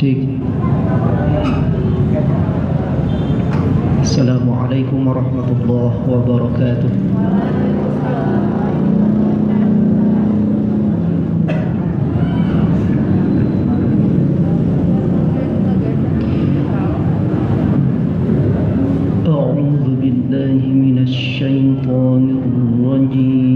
Cik. Assalamualaikum warahmatullahi wabarakatuh. A'udzu billahi minasy syaithanir rajim.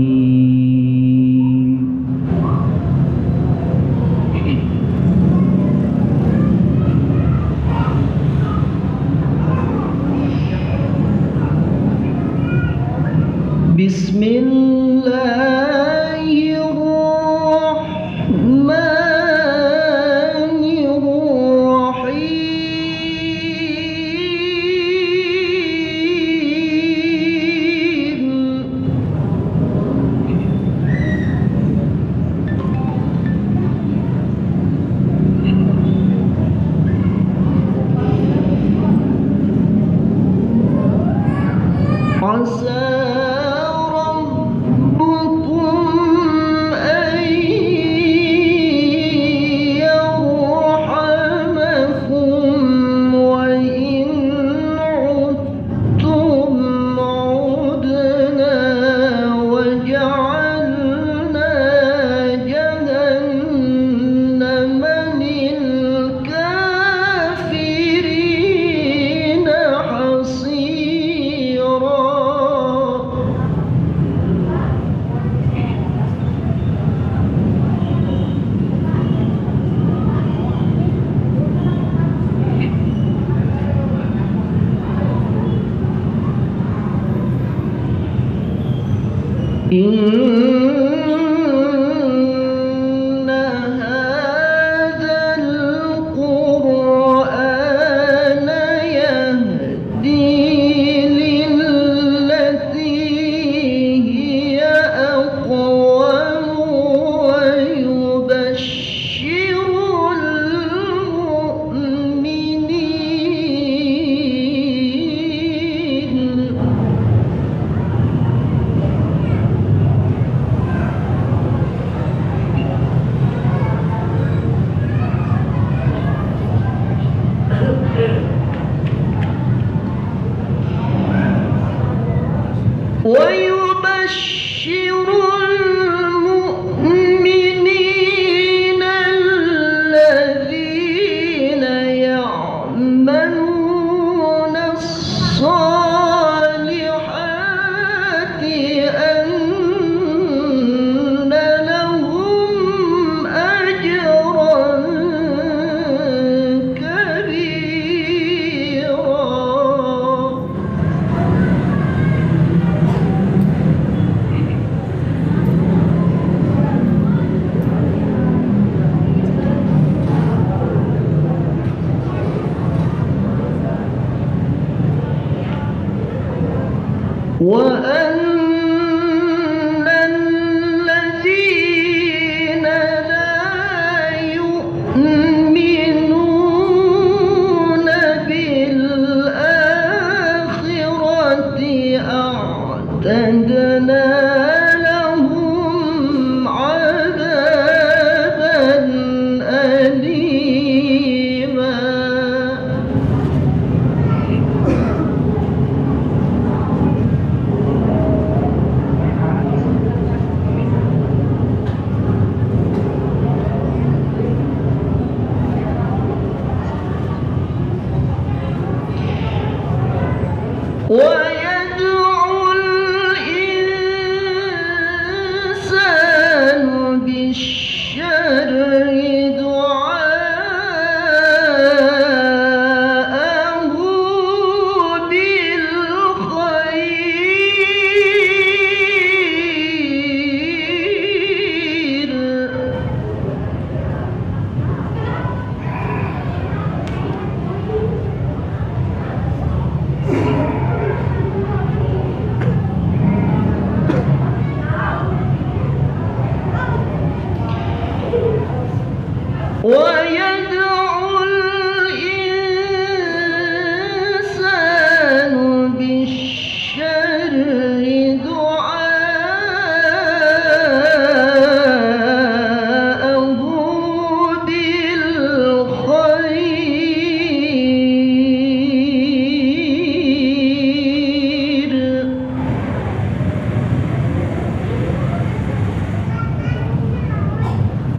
ويدعو الإنسان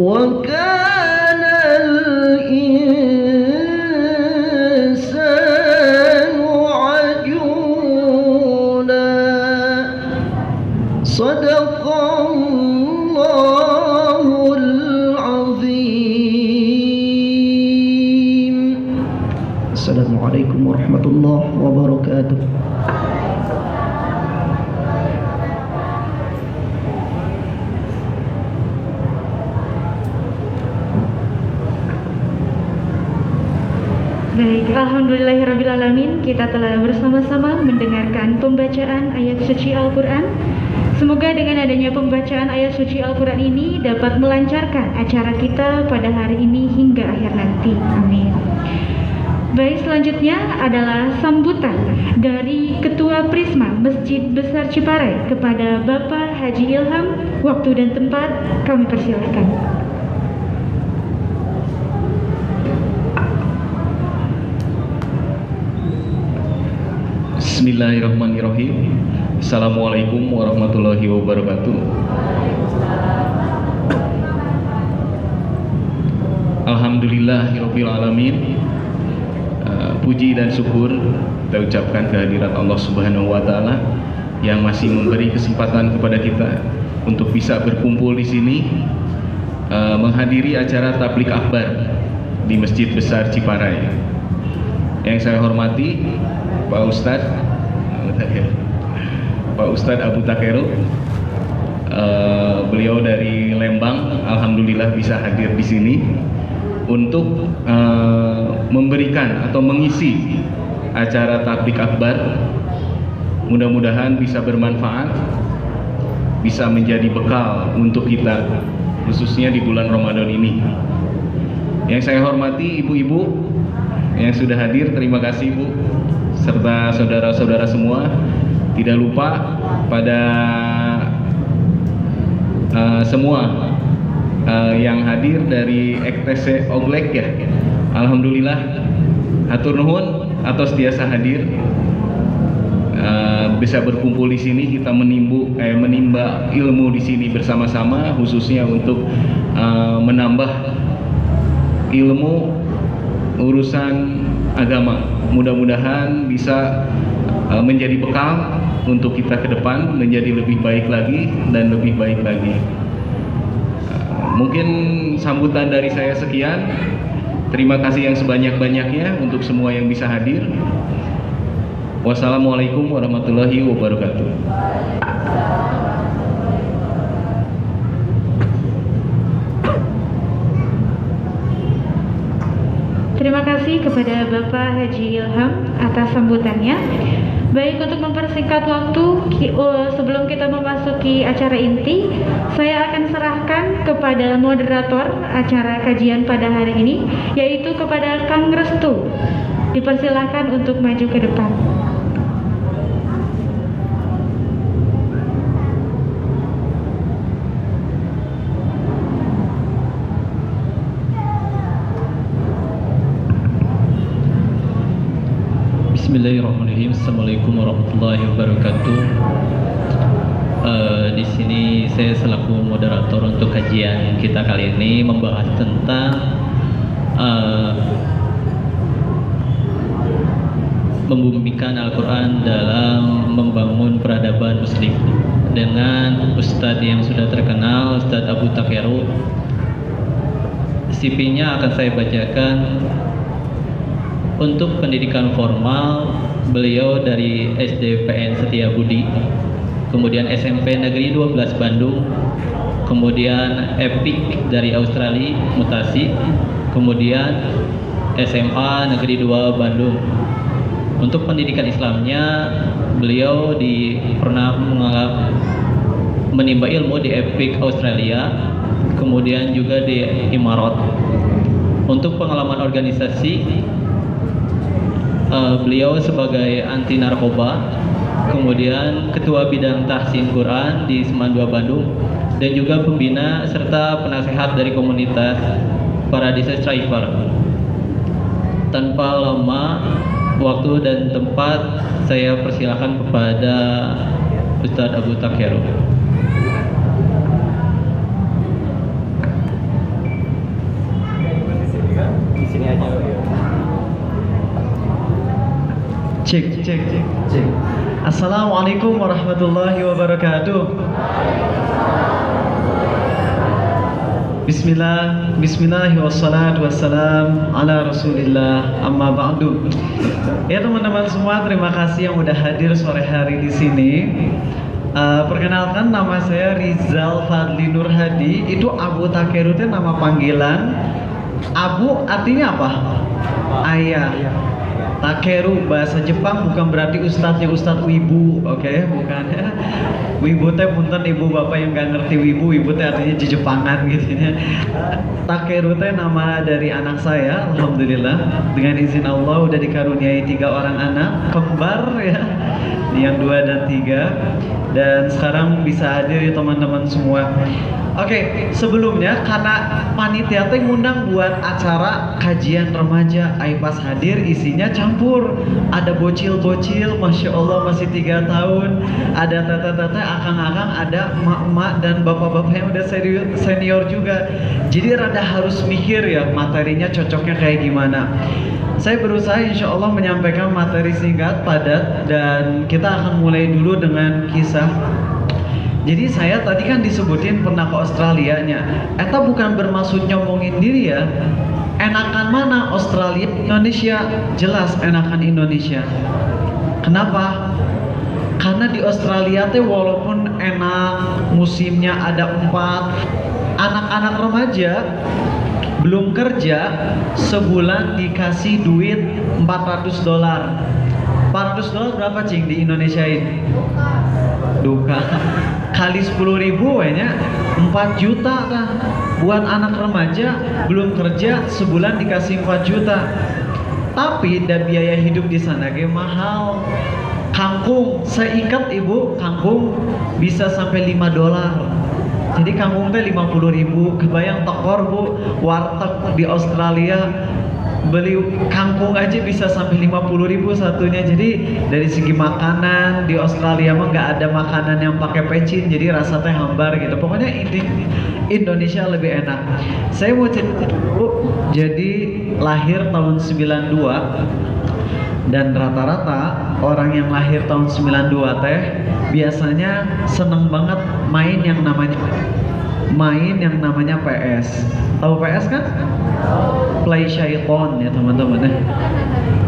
وكان الإنسان عجولا صدق الله العظيم. السلام عليكم ورحمة الله وبركاته. Baik, alhamdulillahirrabbilalamin, kita telah bersama-sama mendengarkan pembacaan ayat suci Al-Quran. Semoga dengan adanya pembacaan ayat suci Al-Quran ini dapat melancarkan acara kita pada hari ini hingga akhir nanti. Amin. Baik, selanjutnya adalah sambutan dari Ketua Prisma Masjid Besar Ciparai kepada Bapak Haji Ilham. Waktu dan tempat kami persilahkan. Bismillahirrahmanirrahim. Assalamualaikum warahmatullahi wabarakatuh. Alhamdulillahirabbil alamin. Puji dan syukur kita ucapkan kehadirat Allah Subhanahu wa taala yang masih memberi kesempatan kepada kita untuk bisa berkumpul di sini menghadiri acara tablik akbar di Masjid Besar Ciparai. Yang saya hormati Pak Ustadz Abu Takeru, beliau dari Lembang, alhamdulillah bisa hadir di sini untuk memberikan atau mengisi acara tablik akbar. Mudah-mudahan bisa bermanfaat, bisa menjadi bekal untuk kita, khususnya di bulan Ramadan ini. Yang saya hormati ibu-ibu yang sudah hadir, terima kasih Bu, serta saudara-saudara semua. Tidak lupa pada semua yang hadir dari EKTC Oglek ya. Alhamdulillah, hatur nuhun atas tiasa hadir. Bisa berkumpul di sini, kita menimba ilmu di sini bersama-sama, khususnya untuk menambah ilmu urusan agama. Mudah-mudahan bisa menjadi bekal untuk kita ke depan menjadi lebih baik lagi dan lebih baik lagi. Mungkin sambutan dari saya sekian. Terima kasih yang sebanyak-banyaknya untuk semua yang bisa hadir. Wassalamualaikum warahmatullahi wabarakatuh. Terima kasih kepada Bapak Haji Ilham atas sambutannya. Baik, untuk mempersingkat waktu sebelum kita memasuki acara inti, saya akan serahkan kepada moderator acara kajian pada hari ini, yaitu kepada Kang Restu. Dipersilahkan untuk maju ke depan. Bismillahirrahmanirrahim. Assalamualaikum warahmatullahi wabarakatuh. Di sini saya selaku moderator untuk kajian kita kali ini membahas tentang membumikan Al-Quran dalam membangun peradaban Muslim dengan Ustadz yang sudah terkenal, Ustadz Abu Takeru. CV-nya akan saya bacakan. Untuk pendidikan formal, beliau dari SD PN Setiabudi, kemudian SMP Negeri 12 Bandung, kemudian EPIK dari Australia mutasi, kemudian SMA Negeri 2 Bandung. Untuk pendidikan Islamnya, beliau pernah menimba ilmu di EPIK Australia, kemudian juga di Imarat. Untuk pengalaman organisasi, beliau sebagai anti narkoba, kemudian ketua bidang tahsin Quran di Seman 2 Bandung, dan juga pembina serta penasehat dari komunitas Paradise Striver. Tanpa lama waktu dan tempat, saya persilakan kepada Ustadz Abu Takeru. Di sini aja. Cek. Assalamualaikum warahmatullahi wabarakatuh. Bismillah wassalatu wassalam ala rasulillah amma ba'du. Ya teman-teman semua, terima kasih yang udah hadir sore hari di sini. Perkenalkan, nama saya Rizal Fadli Nur Hadi. Itu Abu Takeru itu nama panggilan. Abu artinya apa? Ayah. Takeru bahasa Jepang bukan berarti ustadznya ustadz wibu, oke? Bukan ya. Wibu teh punten ibu bapak yang gak ngerti wibu teh artinya di Jepangan gitu ya. Takeru teh nama dari anak saya, alhamdulillah. Dengan izin Allah udah dikaruniai 3 orang anak kembar ya, yang 2 dan 3, dan sekarang bisa hadir ya teman-teman semua. Oke, sebelumnya karena panitia teh ngundang buat acara kajian remaja, pas hadir isinya campur. Ada bocil-bocil, masya Allah masih 3 tahun. Ada tete-tete, akang-akang, ada emak-emak dan bapak-bapak yang udah senior juga. Jadi rada harus mikir ya materinya cocoknya kayak gimana. Saya berusaha insya Allah menyampaikan materi singkat, padat, dan kita akan mulai dulu dengan kisah. Jadi saya tadi kan disebutin pernah ke Australia-nya. Eta bukan bermaksud nyombongin diri ya. Enakan mana Australia, Indonesia? Jelas enakan Indonesia. Kenapa? Karena di Australia teh walaupun enak, musimnya ada 4, anak-anak remaja belum kerja sebulan dikasih duit $400. $400 berapa cing di Indonesia ini? Duka kali 10.000 ya 4 juta kan buat anak remaja belum kerja sebulan dikasih 4 juta. Tapi dan biaya hidup di sana ge mahal. Kangkung seikat ibu, kangkung bisa sampai $5. Jadi kangkung teh 50.000. Kebayang tekor bu, warteg di Australia beli kangkung aja bisa sampai 50.000 satunya. Jadi dari segi makanan di Australia mah nggak ada makanan yang pakai pecin, jadi rasanya hambar gitu. Pokoknya Indonesia lebih enak. Saya mau cerita dulu. Jadi lahir tahun 92, dan rata-rata orang yang lahir tahun 92 teh biasanya seneng banget main yang namanya PS. Tahu PS kan? PlayStation ya teman-teman ya.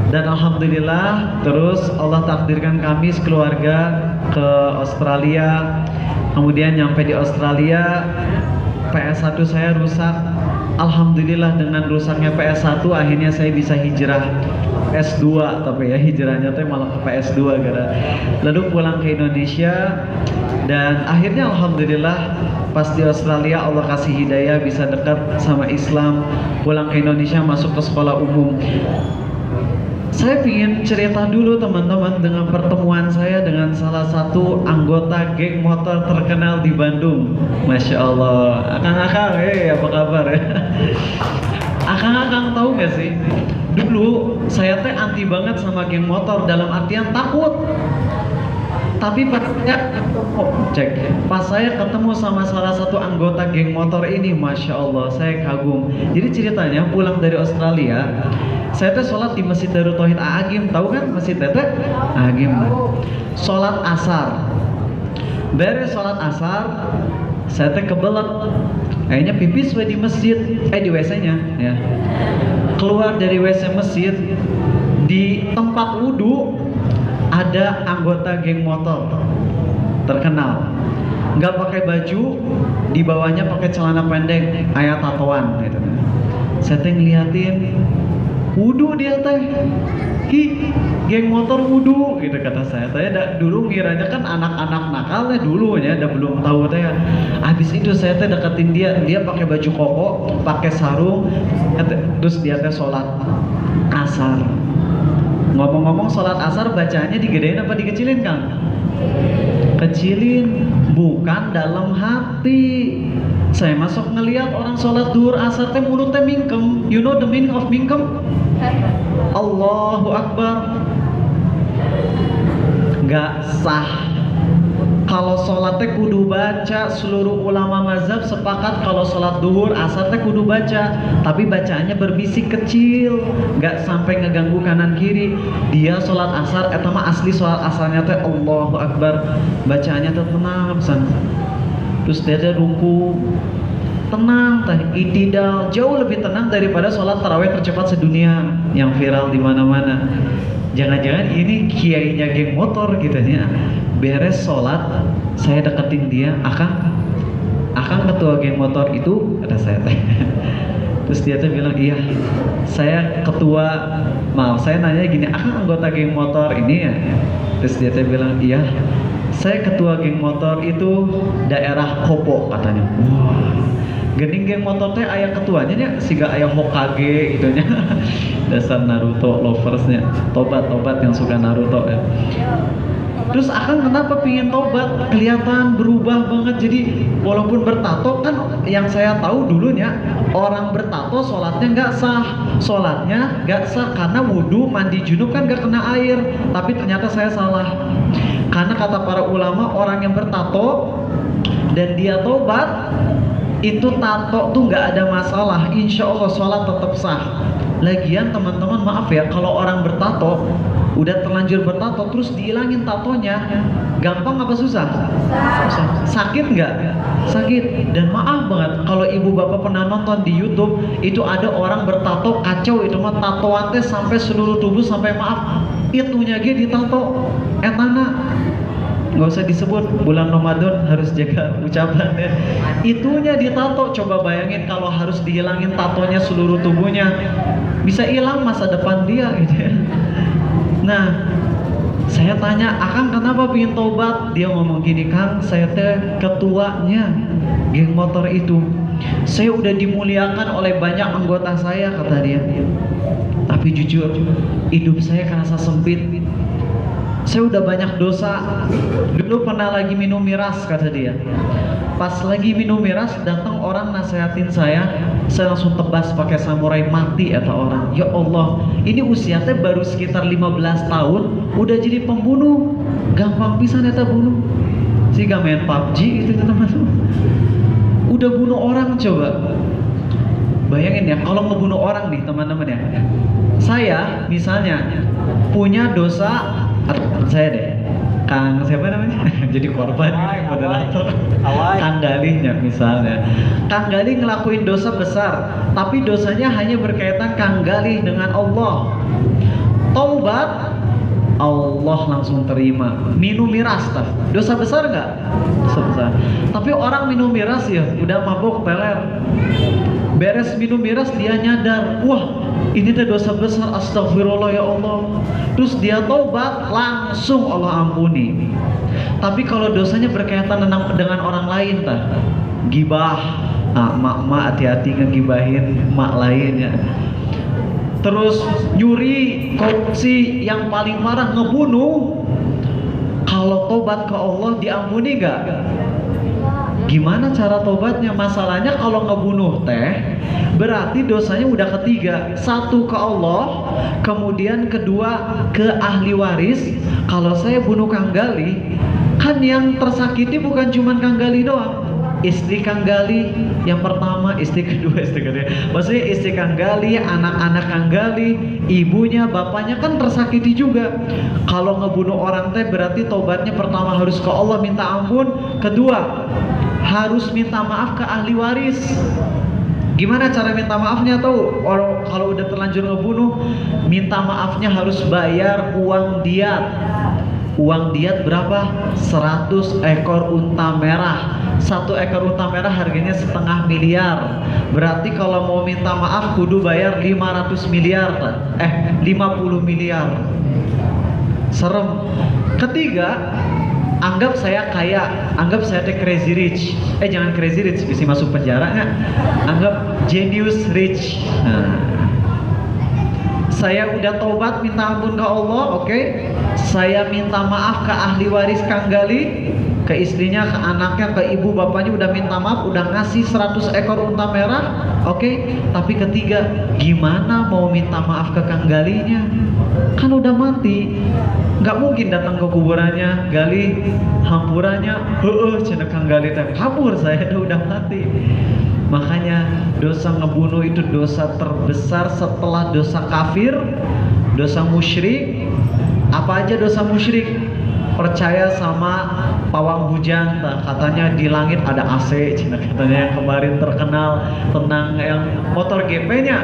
Dan alhamdulillah terus Allah takdirkan kami sekeluarga ke Australia. Kemudian nyampe di Australia, PS1 saya rusak. Alhamdulillah dengan rusaknya PS1 akhirnya saya bisa hijrah PS2, tapi ya hijrahnya tuh malah ke PS2 gara. Lalu pulang ke Indonesia, dan akhirnya alhamdulillah pas di Australia Allah kasih hidayah bisa dekat sama Islam. Pulang ke Indonesia masuk ke sekolah umum. Saya ingin cerita dulu teman-teman dengan pertemuan saya dengan salah satu anggota geng motor terkenal di Bandung. Masya Allah, akang-akang, apa kabar ya? Akang-akang tahu gak sih? Dulu saya teh anti banget sama geng motor, dalam artian takut. Tapi pas saya ketemu sama salah satu anggota geng motor ini, masya Allah, saya kagum. Jadi ceritanya pulang dari Australia, saya tuh sholat di Masjid Darut Tauhid Agim, tahu kan Masjid Darut Agim? Sholat asar, beres sholat asar, saya tuh kebelet, kayaknya pipis di masjid, di WC-nya, ya. Keluar dari WC masjid, di tempat wudhu ada anggota geng motor terkenal, nggak pakai baju, di bawahnya pakai celana pendek, kayak tatoan gitu. Saya teh ngeliatin, wudhu dia teh, geng motor wudhu gitu kata saya. Saya dulu ngiranya kan anak-anak nakalnya dulu ya, belum tahu teh. Habis itu saya teh deketin dia pakai baju koko, pakai sarung, terus dia teh sholat asar. Ngomong-ngomong sholat asar bacaannya digedein apa dikecilin Kang? Kecilin, bukan dalam hati. Saya masuk ngeliat orang sholat duhur asar teh mulutnya mingkem. You know the meaning of mingkem? Allahu Akbar. Gak sah. kalau sholat teh kudu baca, seluruh ulama mazhab sepakat kalau sholat duhur, asar teh kudu baca, tapi bacaannya berbisik kecil, nggak sampai ngeganggu kanan kiri. Dia sholat asar, eta mah asli sholat asarnya teh Allahu Akbar, bacaannya teh tenang pisan. Terus dia teh ruku tenang, teh itidal, jauh lebih tenang daripada sholat tarawih tercepat sedunia yang viral di mana-mana. Jangan-jangan ini kiainya geng motor gitu ya. Beres sholat, saya deketin dia, Akang ketua geng motor itu, kata saya teh. Terus dia tuh bilang, iya, saya ketua, maaf saya nanya gini, Akang anggota geng motor ini ya? Terus dia tuh bilang, iya, saya ketua geng motor itu daerah Kopo katanya. Wah, gening geng motor teh aya ketuanya nya, siga aya Hokage gitu nya. Dasar Naruto loversnya, tobat yang suka Naruto ya. Terus Akang kenapa pingin tobat? Kelihatan berubah banget. Jadi walaupun bertato kan, yang saya tahu dulunya orang bertato sholatnya nggak sah karena wudhu mandi junub kan nggak kena air. Tapi ternyata saya salah, karena kata para ulama orang yang bertato dan dia tobat itu tato tuh nggak ada masalah, insya Allah sholat tetap sah. Lagian teman-teman maaf ya, kalau orang bertato udah terlanjur bertato terus dihilangin tatonya, gampang apa susah? Sakit nggak? Sakit. Dan maaf banget kalau ibu bapak pernah nonton di YouTube, itu ada orang bertato kacau, itu mah tatoan teh sampai seluruh tubuh, sampai maaf itunya ge ditato etana. Nggak usah disebut, bulan Ramadan harus jaga ucapan ya. Itunya ditato, coba bayangin kalau harus dihilangin tatonya seluruh tubuhnya, bisa hilang masa depan dia gitu ya. Nah, saya tanya, Akang kenapa pengen tobat? Dia ngomong gini, Kang, saya teh ketuanya geng motor itu. Saya udah dimuliakan oleh banyak anggota saya, kata dia. Tapi jujur, hidup saya kerasa sempit. Saya udah banyak dosa. Dulu pernah lagi minum miras, kata dia. Pas lagi minum miras, datang orang nasehatin saya langsung tebas pakai samurai, mati eta orang. Ya Allah, ini usianya baru sekitar 15 tahun udah jadi pembunuh. Gampang pisan eta bunuh. Siga main PUBG itu teman-teman. Udah bunuh orang coba. Bayangin ya, kalau ngebunuh orang nih teman-teman ya. Saya misalnya punya dosa, saya deh, Kang siapa namanya? Jadi korban moderator. Kang Galihnya misalnya. Kang Galih ngelakuin dosa besar, tapi dosanya hanya berkaitan Kang Galih dengan Allah. Taubat, Allah langsung terima. Minum miras, dosa besar nggak? Dosa besar. Tapi orang minum miras ya, udah mabuk peler. Beres minum miras dia nyadar, wah ini teh dosa besar, astagfirullah ya Allah. Terus dia taubat, langsung Allah ampuni. Tapi kalau dosanya berkaitan dengan orang lain, gibah, mak hati-hati ngegibahin mak lain ya. Terus nyuri, korupsi, yang paling parah ngebunuh. Kalau tobat ke Allah diampuni gak? Gimana cara tobatnya? Masalahnya kalau ngebunuh teh berarti dosanya udah ketiga. Satu ke Allah, kemudian kedua ke ahli waris. Kalau saya bunuh Kang Galih, kan yang tersakiti bukan cuma Kang Galih doang. Istri Kang Galih yang pertama, istri kedua, istri kedua. Maksudnya istri Kang Galih, anak-anak Kang Galih, ibunya, bapaknya kan tersakiti juga. Kalau ngebunuh orang teh berarti tobatnya pertama harus ke Allah minta ampun, kedua harus minta maaf ke ahli waris. Gimana cara minta maafnya tuh? Orang kalau udah terlanjur ngebunuh, minta maafnya harus bayar uang diat. Uang diat berapa? 100 ekor unta merah. 1 ekor unta merah harganya 0,5 miliar. Berarti kalau mau minta maaf kudu bayar 500 miliar. 50 miliar. Serem. Ketiga, anggap saya kaya, anggap saya teh crazy rich. Jangan crazy rich, bisa masuk penjara nggak? Anggap genius rich. Saya udah tobat minta ampun ke Allah, oke? Saya minta maaf ke ahli waris Kang Galih. ke istrinya, ke anaknya, ke ibu bapaknya udah minta maaf, udah ngasih 100 ekor unta merah, oke. Tapi ketiga, gimana mau minta maaf ke Kang Galinya? Kan udah mati, nggak mungkin datang ke kuburannya, gali hampurannya, cina Kang Gali teh kabur, saya udah mati. Makanya dosa ngebunuh itu dosa terbesar setelah dosa kafir, dosa musyrik. Apa aja dosa musyrik? Percaya sama pawang hujan, katanya di langit ada AC, Cina katanya yang kemarin terkenal tentang yang motor GP-nya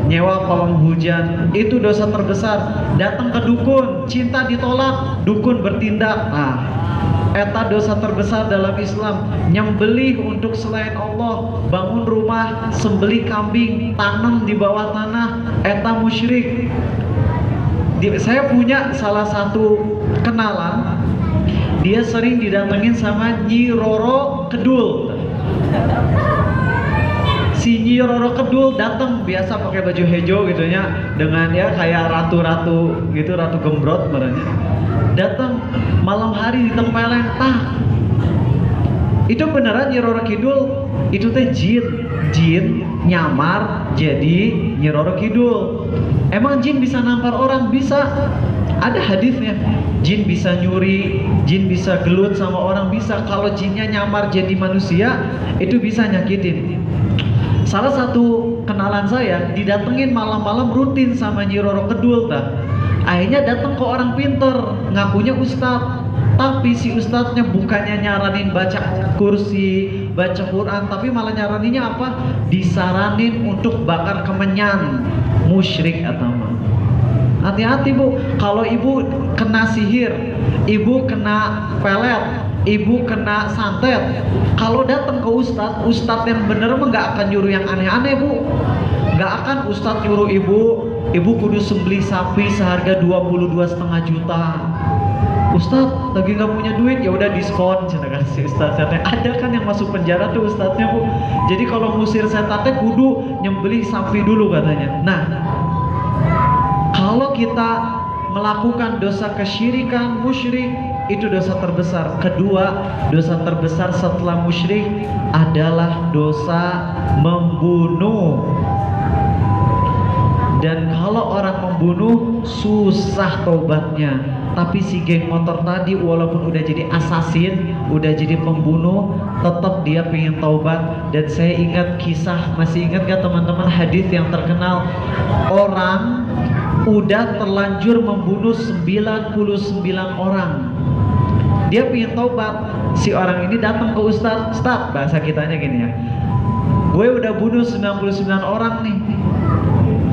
nyewa pawang hujan, itu dosa terbesar. Datang ke dukun, cinta ditolak, dukun bertindak. Nah, eta dosa terbesar dalam Islam. Nyembelih untuk selain Allah, bangun rumah, sembelih kambing, tanam di bawah tanah, eta musyrik. Saya punya salah satu kenalan, dia sering didatengin sama Nyi Roro Kedul. Si Nyi Roro Kedul datang biasa pakai baju hijau gitu ya, dengan ya kayak ratu-ratu gitu, ratu gembrot merenya. Datang malam hari ditempeleng, itu beneran Nyi Roro Kidul, itu teh jin nyamar jadi Nyi Roro Kidul. Emang jin bisa nampar orang? Bisa. Ada hadisnya. Jin bisa nyuri, jin bisa gelut sama orang, bisa. Kalau jinnya nyamar jadi manusia, itu bisa nyakitin. Salah satu kenalan saya didatengin malam-malam rutin sama Nyi Roro Kedul Akhirnya datang ke orang pinter, ngakunya ustadz. Tapi si ustadznya bukannya nyaranin baca kursi, baca Quran, tapi malah nyaraninnya apa? Disaranin untuk bakar kemenyan. Musyrik atama. Hati-hati bu, kalau ibu kena sihir, ibu kena pelet, ibu kena santet, kalau datang ke ustadz yang bener mah nggak akan nyuruh yang aneh-aneh bu. Nggak akan ustadz nyuruh ibu kudu sembelih sapi seharga 22,5 juta. Ustadz lagi nggak punya duit, ya udah diskon, cina kan si ustadz. Ada kan yang masuk penjara tuh ustadznya bu. Jadi kalau ngusir setan teh kudu nyembelih sapi dulu katanya. Nah, kalau kita melakukan dosa kesyirikan, musyrik, itu dosa terbesar. Kedua, dosa terbesar setelah musyrik adalah dosa membunuh. Dan kalau orang membunuh susah tobatnya. Tapi si geng motor tadi walaupun udah jadi assassin, udah jadi pembunuh, tetap dia pengen taubat. Dan saya ingat kisah, masih ingat gak teman-teman hadis yang terkenal, orang udah terlanjur membunuh 99 orang. Dia pengen taubat. Si orang ini datang ke ustadz, bahasa kitanya gini ya, gue udah bunuh 99 orang nih,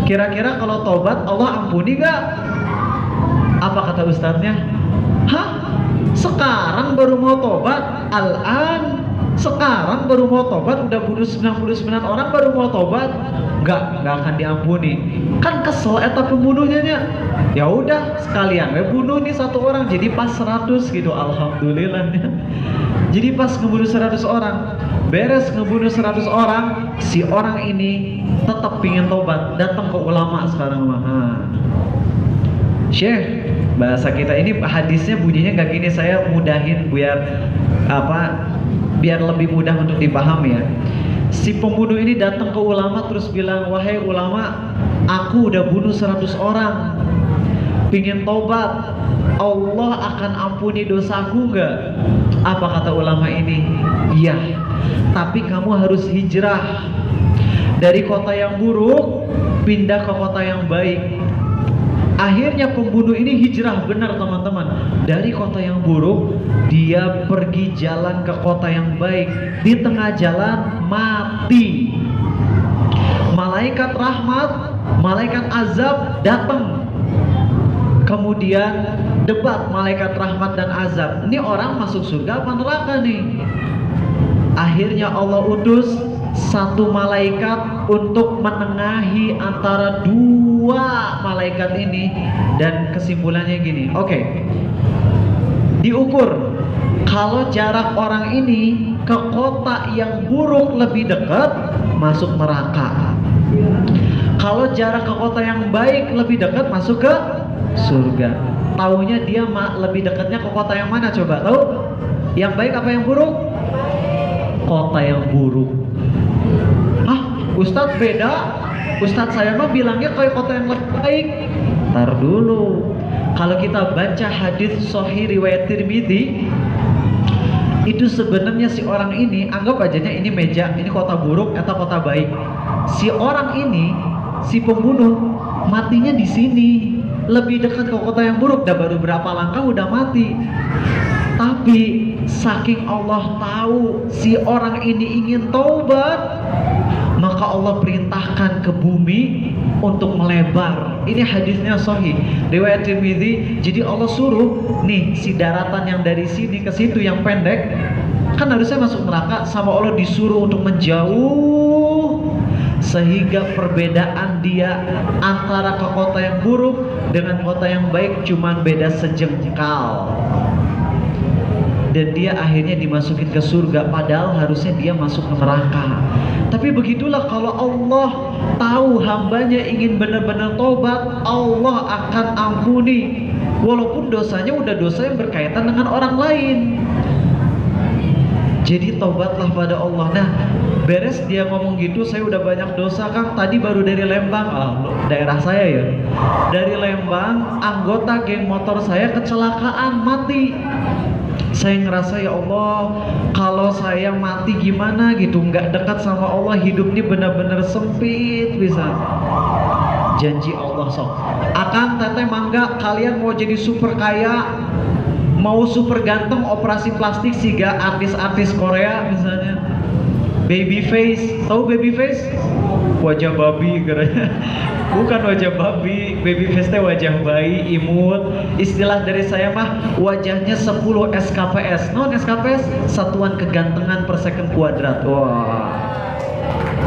kira-kira kalau taubat Allah ampuni gak? Apa kata ustadznya? Hah? Sekarang baru mau tobat? Al-an? Sekarang baru mau tobat? Udah bunuh 99 orang baru mau tobat? Gak akan diampuni. Kan kesel eta pembunuhnya nya. Ya udah sekalian we bunuh nih satu orang, jadi pas 100 gitu. Alhamdulillah. Jadi pas ngebunuh 100 orang, beres ngebunuh 100 orang, si orang ini tetap pingin tobat, datang ke ulama sekarang mah. Syekh, bahasa kita ini hadisnya bunyinya nggak gini, saya mudahin biar biar lebih mudah untuk dipahami ya. Si pembunuh ini datang ke ulama terus bilang, wahai ulama, aku udah bunuh 100 orang, pingin tobat, Allah akan ampuni dosaku nggak? Apa kata ulama ini? Iya, tapi kamu harus hijrah dari kota yang buruk pindah ke kota yang baik. Akhirnya pembunuh ini hijrah benar teman-teman. Dari kota yang buruk dia pergi jalan ke kota yang baik. Di tengah jalan mati. Malaikat rahmat, malaikat azab datang. Kemudian debat malaikat rahmat dan azab. Ini orang masuk surga apa neraka nih? Akhirnya Allah utus satu malaikat untuk menengahi antara dua malaikat ini, dan kesimpulannya gini, oke, diukur kalau jarak orang ini ke kota yang buruk lebih dekat, masuk neraka. Kalau jarak ke kota yang baik lebih dekat, masuk ke surga. Taunya dia lebih dekatnya ke kota yang mana coba? Tahu? Yang baik apa yang buruk? Kota yang buruk. Ah, Ustadz beda. Ustadz saya mah bilangnya kayak kota yang lebih baik. Ntar dulu. Kalau kita baca hadis Sahih riwayat Tirmidzi, itu sebenarnya si orang ini, anggap ajanya ini meja, ini kota buruk atau kota baik. Si orang ini, si pembunuh, matinya di sini, lebih dekat ke kota yang buruk. Dah baru berapa langkah udah mati. Tapi saking Allah tahu si orang ini ingin taubat, maka Allah perintahkan ke bumi untuk melebar. Ini hadisnya sahih riwayat Tirmidzi. Jadi Allah suruh nih si daratan yang dari sini ke situ yang pendek, kan harusnya masuk neraka, sama Allah disuruh untuk menjauh, sehingga perbedaan dia antara ke kota yang buruk dengan kota yang baik cuman beda sejengkal. Dan dia akhirnya dimasukin ke surga, padahal harusnya dia masuk ke neraka. Tapi begitulah kalau Allah tahu hambanya ingin benar-benar tobat, Allah akan ampuni walaupun dosanya udah dosa yang berkaitan dengan orang lain. Jadi tobatlah pada Allah. Nah, beres dia ngomong gitu, saya udah banyak dosa Kang, tadi baru dari Lembang, daerah saya ya. Dari Lembang, anggota geng motor saya kecelakaan, mati. Saya ngerasa ya Allah, kalau saya mati gimana gitu, nggak dekat sama Allah, hidup ini benar-benar sempit bisa. Janji Allah sok, Akang teteh mangga kalian mau jadi super kaya, mau super ganteng, operasi plastik siga artis-artis Korea misalnya. Baby face, tahu baby face? Wajah babi katanya. Bukan wajah babi, baby face teh wajah bayi, imut. Istilah dari saya mah wajahnya 10 SKPS. Non SKPS, satuan kegantengan per second kuadrat. Wah.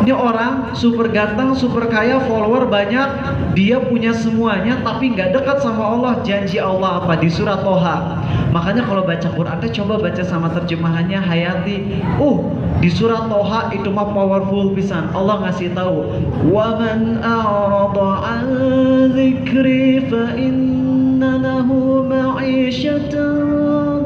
Ini orang super ganteng, super kaya, follower banyak, dia punya semuanya tapi nggak dekat sama Allah. Janji Allah apa? Di surat Toha. Makanya kalau baca Quran coba baca sama terjemahannya Hayati. Di surat Toha itu mah powerful pisan. Allah ngasih tahu, "Wa man a'rada 'an dzikri fa inna lahu ma'isyatan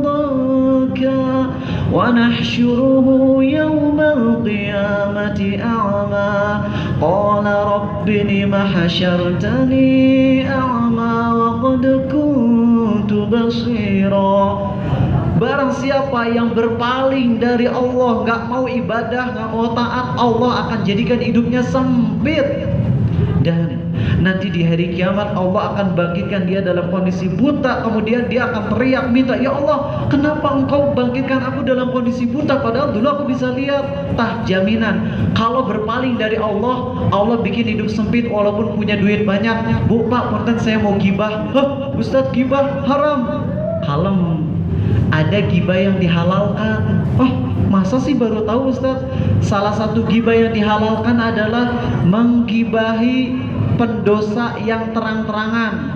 dhanka wa nahsyuruhu yawmal qiyamati a'ma qala rabbi lima hasyartani a'ma wa qad kuntu basira." Barang siapa yang berpaling dari Allah, nggak mau ibadah, nggak mau taat, Allah akan jadikan hidupnya sempit. Dan nanti di hari kiamat Allah akan bangkitkan dia dalam kondisi buta. Kemudian dia akan teriak minta, "Ya Allah, kenapa engkau bangkitkan aku dalam kondisi buta, padahal dulu aku bisa lihat." Tah jaminan kalau berpaling dari Allah, Allah bikin hidup sempit walaupun punya duit banyak. "Bu, Pak, punten saya mau gibah." "Hah, Ustadz, gibah haram." Kalem. Ada gibah yang dihalalkan. Masa sih baru tahu Ustaz? Salah satu gibah yang dihalalkan adalah menggibahi pendosa yang terang-terangan.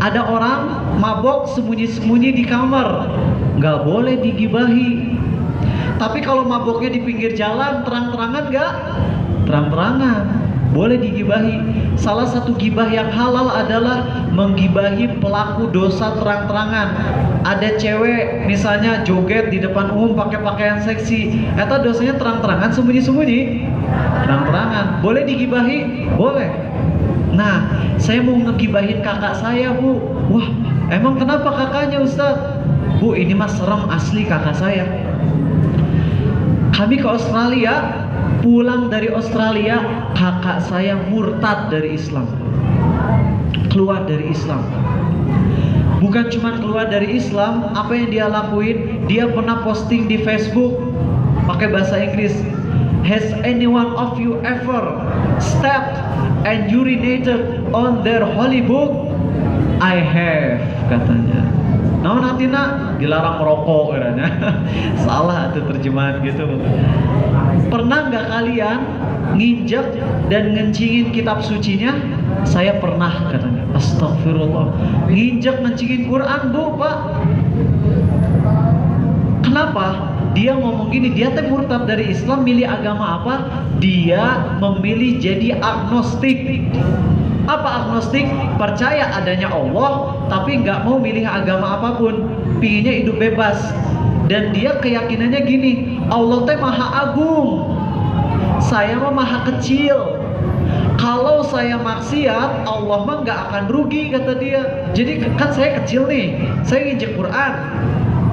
Ada orang mabok sembunyi-sembunyi di kamar, nggak boleh digibahi. Tapi kalau maboknya di pinggir jalan, terang-terangan nggak? Terang-terangan, boleh digibahi. Salah satu gibah yang halal adalah menggibahi pelaku dosa terang-terangan. Ada cewek misalnya joget di depan umum pakai pakaian seksi, eta dosanya terang-terangan, sembunyi-sembunyi terang-terangan. Boleh digibahi? Boleh. Nah, saya mau ngegibahin kakak saya, Bu. Wah, emang kenapa kakaknya Ustaz? Bu, ini mah serem asli kakak saya. Kami ke Australia, pulang dari Australia, kakak saya murtad dari Islam, keluar dari Islam. Bukan cuma keluar dari Islam, apa yang dia lakuin? Dia pernah posting di Facebook pakai bahasa Inggris, "Has anyone of you ever stepped and urinated on their holy book?" "I have," katanya. Nah, nanti dilarang merokok katanya. Salah tuh terjemahan gitu. Pernah nggak kalian nginjek dan ngencingin kitab sucinya? Saya pernah katanya. Astagfirullah. Nginjek ngencingin Quran, Bu, Pak. Kenapa? Dia ngomong gini, dia teh murtad dari Islam, milih agama apa? Dia memilih jadi agnostik. Apa agnostik? Percaya adanya Allah, tapi nggak mau milih agama apapun, pinginnya hidup bebas. Dan dia keyakinannya gini, Allah teh maha agung, saya mah maha kecil. Kalau saya maksiat, Allah mah nggak akan rugi, kata dia. Jadi kan saya kecil nih, saya nginjek Quran,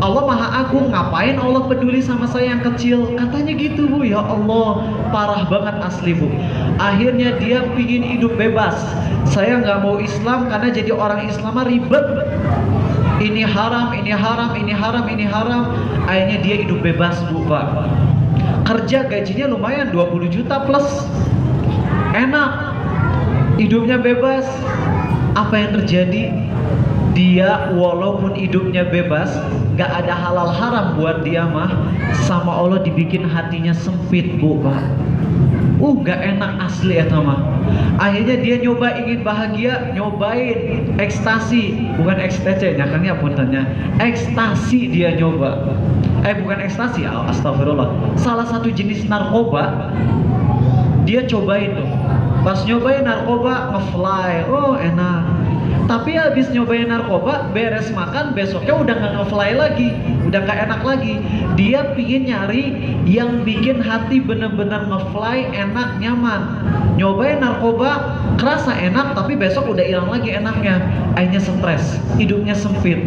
Allah maha agung, ngapain Allah peduli sama saya yang kecil? Katanya gitu Bu. Ya Allah, parah banget asli Bu. Akhirnya dia pingin hidup bebas. Saya nggak mau Islam karena jadi orang Islam mah ribet, ini haram, ini haram, ini haram, ini haram. Akhirnya dia hidup bebas Bu Pak. Kerja gajinya lumayan 20 juta plus, enak, hidupnya bebas. Apa yang terjadi? Dia walaupun hidupnya bebas, gak ada halal haram buat dia mah, sama Allah dibikin hatinya sempit Bu Pak. Gak enak asli ya mah. Akhirnya dia nyoba, ingin bahagia, nyobain ekstasi, bukan ekstasi, nyakannya puntennya, ekstasi dia nyoba. Bukan ekstasi, astagfirullah, salah satu jenis narkoba dia cobain tuh. Pas nyobain narkoba, ngefly, enak. Tapi habis nyobain narkoba, beres makan, besoknya udah gak ngefly lagi, udah gak enak lagi. Dia pingin nyari yang bikin hati bener-bener ngefly, enak, nyaman. Nyobain narkoba, kerasa enak, tapi besok udah hilang lagi enaknya. Akhirnya stres, hidupnya sempit.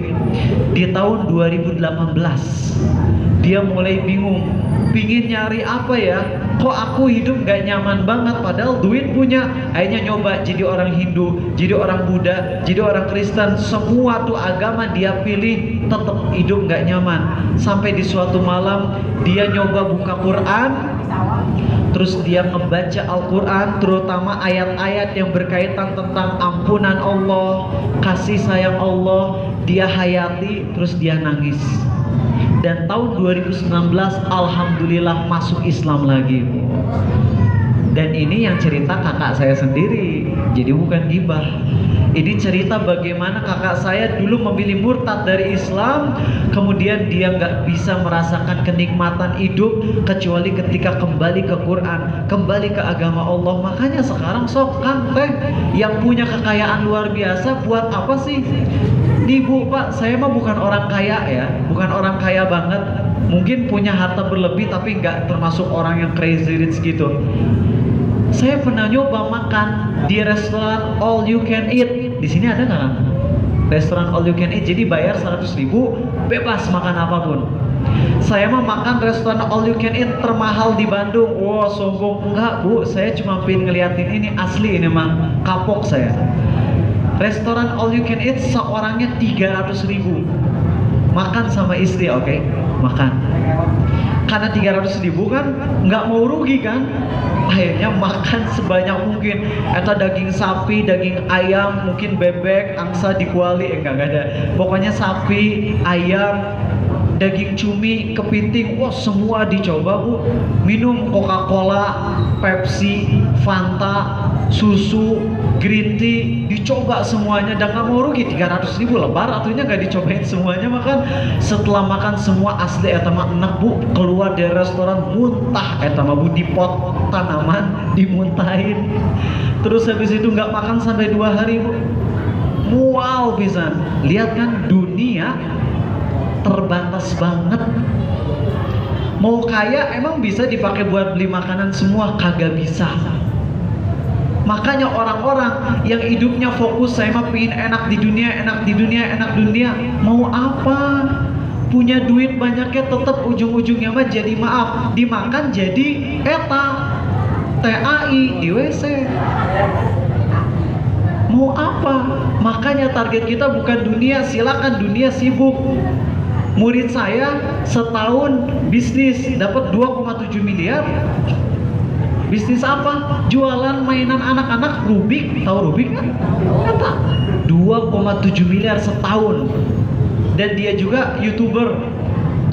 Di tahun 2018, dia mulai bingung, pingin nyari apa ya, kok aku hidup gak nyaman banget, padahal duit punya. Akhirnya nyoba jadi orang Hindu, jadi orang Buddha, jadi orang Kristen, semua tuh agama dia pilih, tetap hidup gak nyaman. Sampai di suatu malam dia nyoba buka Quran, terus dia ngebaca Al-Quran, terutama ayat-ayat yang berkaitan tentang ampunan Allah, kasih sayang Allah. Dia hayati, terus dia nangis. Dan tahun 2019 alhamdulillah masuk Islam lagi. Dan ini yang cerita kakak saya sendiri, jadi bukan gibah. Ini cerita bagaimana kakak saya dulu memilih murtad dari Islam, kemudian dia nggak bisa merasakan kenikmatan hidup kecuali ketika kembali ke Quran, kembali ke agama Allah. Makanya sekarang sok kan teh yang punya kekayaan luar biasa, buat apa sih? Nih Bu Pak, saya mah bukan orang kaya ya, bukan orang kaya banget. Mungkin punya harta berlebih tapi nggak termasuk orang yang crazy rich gitu. Saya pernah nyoba makan di restoran all you can eat. Di sini ada nggak? Restoran all you can eat, jadi bayar 100.000 bebas makan apapun. Saya mah makan restoran all you can eat termahal di Bandung. Sombong enggak Bu, saya cuma pengen ngeliatin ini asli, ini mah kapok saya. Restoran all you can eat seorangnya 300.000. Makan sama istri, oke? Makan. Karena 300.000 kan nggak mau rugi kan? Akhirnya makan sebanyak mungkin. Eta daging sapi, daging ayam, mungkin bebek, angsa dikuali, enggak ada. Pokoknya sapi, ayam, daging cumi, kepiting, semua dicoba Bu. Minum Coca-Cola, Pepsi, Fanta, susu, green tea, dicoba semuanya. Dan gak mau rugi, 300.000 lebar atunya gak dicobain semuanya. Makan setelah makan semua asli eta mah enak Bu. Keluar dari restoran muntah eta mah Bu, di pot tanaman dimuntahin. Terus habis itu gak makan sampai 2 hari Bu. Mual pisan. Lihat kan, dunia terbatas banget. Mau kaya emang bisa dipakai buat beli makanan semua? Kagak bisa. Makanya orang-orang yang hidupnya fokus, saya mah pengen enak di dunia, enak di dunia, enak dunia. Mau apa? Punya duit banyaknya tetap ujung-ujungnya mah jadi maaf, dimakan jadi eta TAI di WC. Mau apa? Makanya target kita bukan dunia, silakan dunia sibuk. Murid saya setahun bisnis dapat 2,7 miliar. Bisnis apa? Jualan mainan anak-anak Rubik. Tahu Rubik kan? Kata 2,7 miliar setahun. Dan dia juga YouTuber,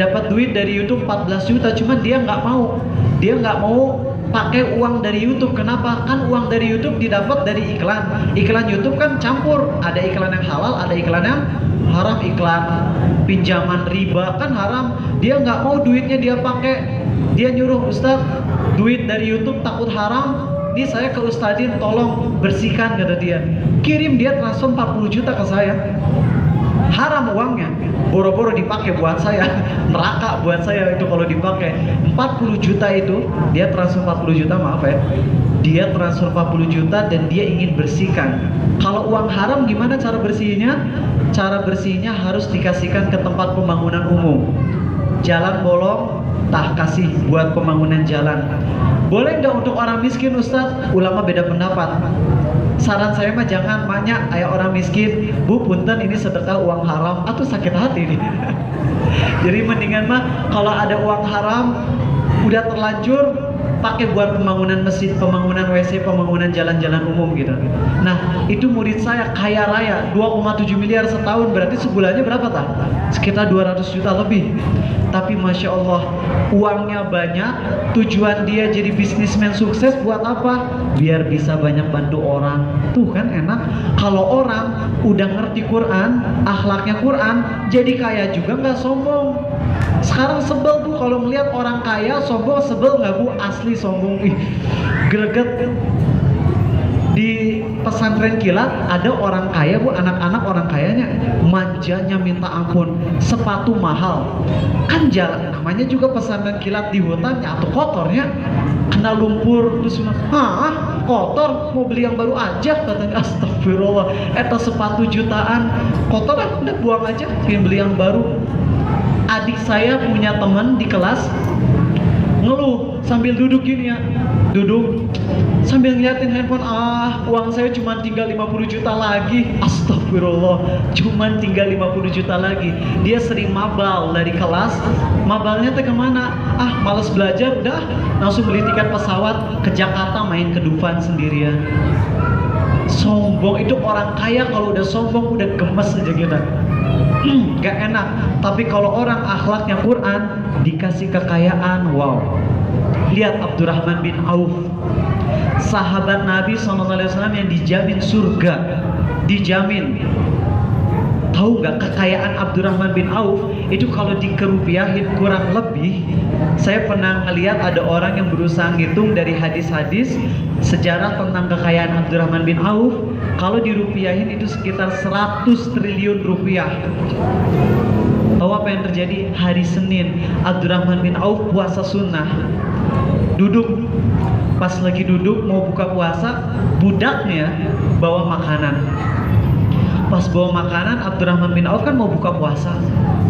dapat duit dari YouTube 14 juta. Cuman dia nggak mau. Dia nggak mau pakai uang dari YouTube. Kenapa? Kan uang dari YouTube didapat dari iklan. Iklan YouTube kan campur. Ada iklan yang halal, ada iklan yang haram. Iklan pinjaman riba kan haram. Dia nggak mau duitnya dia pakai. Dia nyuruh, Ustaz, duit dari YouTube takut haram, ini saya ke Ustadin tolong bersihkan, kata dia. Kirim dia transfer 40 juta ke saya. Haram uangnya, boro-boro dipakai buat saya, neraka buat saya itu kalau dipakai. 40 juta itu, dia transfer 40 juta, maaf ya. Dia transfer 40 juta dan dia ingin bersihkan. Kalau uang haram gimana cara bersihnya? Cara bersihnya harus dikasihkan ke tempat pembangunan umum. Jalan bolong, tak kasih buat pembangunan jalan. Boleh nggak untuk orang miskin, Ustadz? Ulama beda pendapat. Saran saya mah jangan banyak kayak orang miskin. Bu, punten ini sedekah uang haram, atau sakit hati nih. Jadi mendingan mah kalau ada uang haram udah terlanjur pakai buat pembangunan masjid, pembangunan WC, pembangunan jalan-jalan umum gitu. Nah, itu murid saya kaya raya, 2,7 miliar setahun, berarti sebulannya berapa tak? Sekitar 200 juta lebih. Tapi Masya Allah, uangnya banyak, tujuan dia jadi bisnismen sukses buat apa? Biar bisa banyak bantu orang. Tuh kan enak. Kalau orang udah ngerti Quran, akhlaknya Quran, jadi kaya juga nggak sombong. Sekarang sebel tuh kalau melihat orang kaya sombong, sebel nggak Bu? Asli sombong, ih, greget. Di pesantren kilat ada orang kaya Bu, anak-anak orang kayanya manjanya minta ampun, sepatu mahal. Kan jalan namanya juga pesantren kilat di hutannya atau kotornya kena lumpur terus kotor, mau beli yang baru aja katanya. Astagfirullah, eta sepatu jutaan kotor, udah buang aja, pengen beli yang baru. Adik saya punya teman di kelas ngeluh sambil duduk gini ya, duduk sambil ngeliatin handphone, uang saya cuma tinggal 50 juta lagi. Astagfirullah, cuma tinggal 50 juta lagi. Dia sering mabal dari kelas, mabalnya teh kemana? Males belajar, udah langsung beli tiket pesawat ke Jakarta, main ke Dufan sendirian. Sombong itu orang kaya, kalau udah sombong udah gemes aja kita. Gak enak. Tapi kalau orang akhlaknya Quran, dikasih kekayaan, wow. Lihat Abdurrahman bin Auf, sahabat Nabi SAW yang dijamin surga, dijamin. Tahu nggak kekayaan Abdurrahman bin Auf itu kalau dikerupiahin kurang lebih, saya pernah melihat ada orang yang berusaha ngitung dari hadis-hadis sejarah tentang kekayaan Abdurrahman bin Auf, kalau dirupiahin itu sekitar 100 triliun rupiah. Tahu apa yang terjadi? Hari Senin Abdurrahman bin Auf puasa sunnah, duduk, pas lagi duduk mau buka puasa, budaknya bawa makanan. Pas bawa makanan, Abdurrahman bin Auf kan mau buka puasa.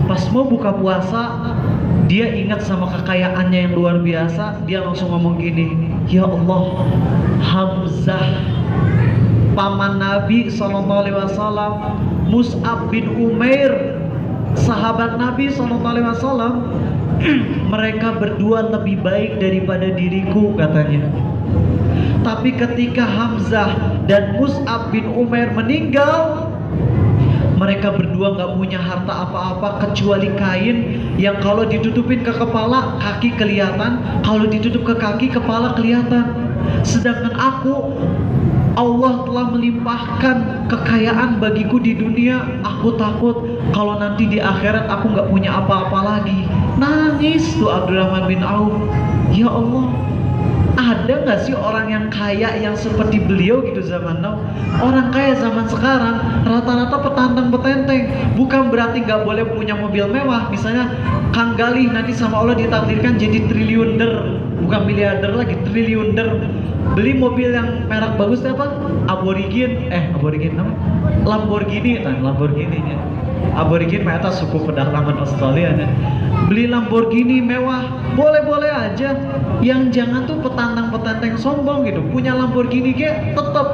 Pas mau buka puasa, dia ingat sama kekayaannya yang luar biasa. Dia langsung ngomong gini, ya Allah, Hamzah, paman Nabi SAW, Mus'ab bin Umair, sahabat Nabi SAW, mereka berdua lebih baik daripada diriku, katanya. Tapi ketika Hamzah dan Mus'ab bin Umair meninggal, mereka berdua gak punya harta apa-apa kecuali kain yang kalau ditutupin ke kepala, kaki kelihatan, kalau ditutup ke kaki, kepala kelihatan. Sedangkan aku, Allah telah melimpahkan kekayaan bagiku di dunia. Aku takut kalau nanti di akhirat aku gak punya apa-apa lagi. Nangis tuh Abdurrahman bin Auf. Ya Allah, ada gak sih orang yang kaya yang seperti beliau gitu zaman now? Orang kaya zaman sekarang rata-rata petantang-petenteng. Bukan berarti gak boleh punya mobil mewah. Misalnya Kang Galih nanti sama Allah ditakdirkan jadi triliuner, bukan miliarder lagi, triliuner. Beli mobil yang merek bagus apa? Aborigin apa? Lamborghini kan, Lamborghini ya. Aborigin mereka suku pedalaman Australia ya. Beli Lamborghini mewah, boleh-boleh aja. Yang jangan tuh petantang-petantang sombong gitu. Punya Lamborghini tetep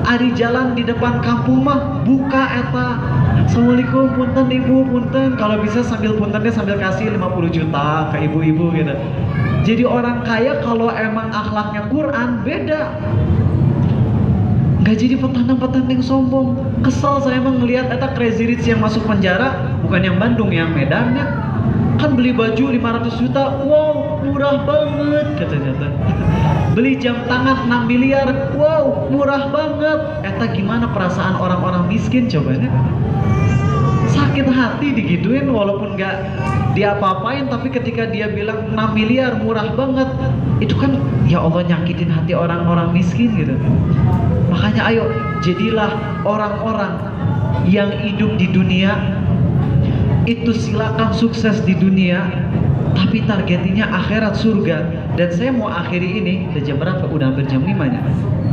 ari jalan di depan kampung mah buka eta. Assalamualaikum, punten ibu, punten. Kalau bisa sambil puntennya sambil kasih 50 juta ke ibu-ibu gitu. Jadi orang kaya kalau emang akhlaknya Quran beda. Gak jadi petantang-petantang sombong. Kesel saya emang ngelihat eta Crazy Rich yang masuk penjara, bukan yang Bandung, yang Medannya. Kan beli baju 500 juta, wow murah banget katanya. Beli jam tangan 6 miliar, wow murah banget. Eta gimana perasaan orang-orang miskin cobanya? sakit hati digituin walaupun nggak dia apa-apain, tapi ketika dia bilang 6 miliar murah banget, itu kan ya Allah nyakitin hati orang-orang miskin gitu. Makanya ayo jadilah orang-orang yang hidup di dunia itu silakan sukses di dunia, tapi targetnya akhirat surga. Dan saya mau akhiri ini, udah jam berapa? Udah hampir jam 5 nya.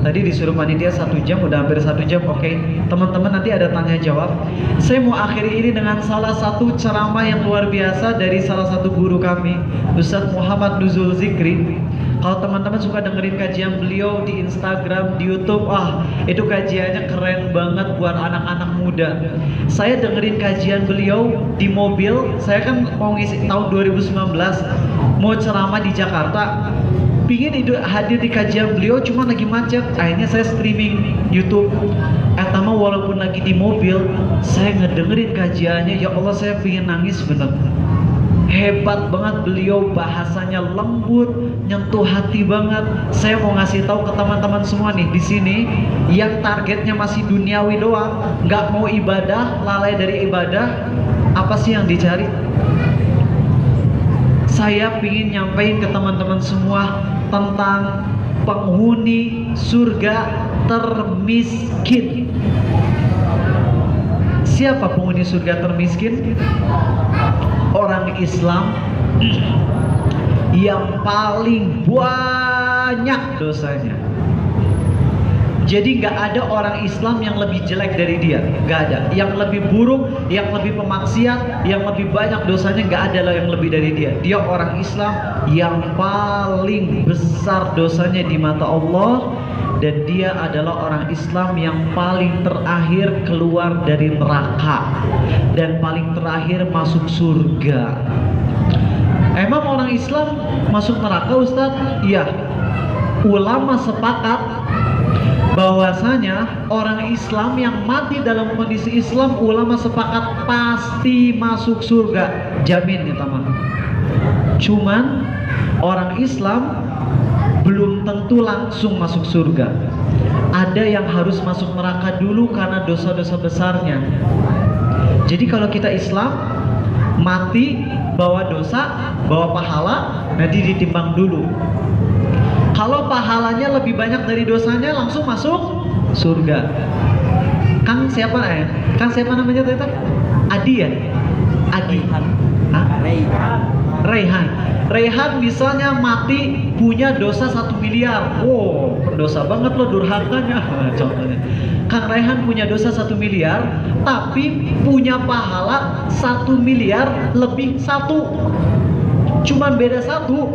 Tadi disuruh panitia 1 jam, udah hampir 1 jam. Oke, teman-teman nanti ada tanya jawab. Saya mau akhiri ini dengan salah satu ceramah yang luar biasa dari salah satu guru kami, Ustadz Muhammad Nuzul Zikri. Kalau teman-teman suka dengerin kajian beliau di Instagram, di YouTube, wah itu kajiannya keren banget buat anak-anak muda. Saya dengerin kajian beliau di mobil. Saya kan mau ngisi tahun 2019 mau ceramah di Jakarta, pingin hadir di kajian beliau, cuma lagi macet. Akhirnya saya streaming YouTube. Etama walaupun lagi di mobil, saya ngedengerin kajiannya. Ya Allah, saya pingin nangis bener. Hebat banget beliau, bahasanya lembut, nyentuh hati banget. Saya mau ngasih tahu ke teman-teman semua nih di sini yang targetnya masih duniawi doang, nggak mau ibadah, lalai dari ibadah. Apa sih yang dicari? Saya ingin nyampein ke teman-teman semua tentang penghuni surga termiskin. Siapa penghuni surga termiskin? Orang Islam yang paling banyak dosanya. Jadi nggak ada orang Islam yang lebih jelek dari dia, nggak ada. Yang lebih buruk, yang lebih pemaksiat, yang lebih banyak dosanya, nggak ada yang lebih dari dia. Dia orang Islam yang paling besar dosanya di mata Allah, dan dia adalah orang Islam yang paling terakhir keluar dari neraka dan paling terakhir masuk surga. Emang orang Islam masuk neraka, Ustadz? Iya. Ulama sepakat bahwasanya orang Islam yang mati dalam kondisi Islam, ulama sepakat pasti masuk surga, jamin ya teman. Cuman orang Islam belum tentu langsung masuk surga. Ada yang harus masuk neraka dulu karena dosa-dosa besarnya. Jadi kalau kita Islam mati bawa dosa, bawa pahala, nanti ditimbang dulu. Kalau pahalanya lebih banyak dari dosanya, langsung masuk surga. Kang siapa Kang siapa namanya tadi? Adi ya? Adi. Raihan. Raihan misalnya mati punya dosa 1 miliar. Oh, berdosa banget lo durhakanya. Contohnya. Kang Raihan punya dosa 1 miliar, tapi punya pahala 1 miliar lebih 1. Cuman beda 1.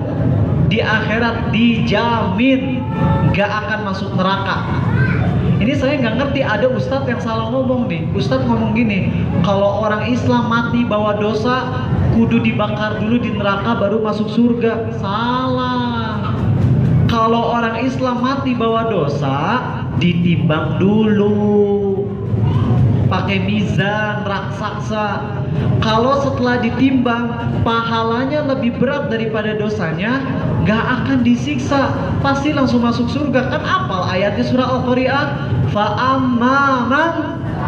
Di akhirat dijamin gak akan masuk neraka. Ini saya nggak ngerti, ada ustadz yang salah ngomong nih. Ustadz ngomong gini, kalau orang Islam mati bawa dosa kudu dibakar dulu di neraka baru masuk surga. Salah. Kalau orang Islam mati bawa dosa ditimbang dulu pakai mizan raksasa. Kalau setelah ditimbang pahalanya lebih berat daripada dosanya, gak akan disiksa, pasti langsung masuk surga. Kan apal ayatnya surah Al-Qari'ah, fa amma man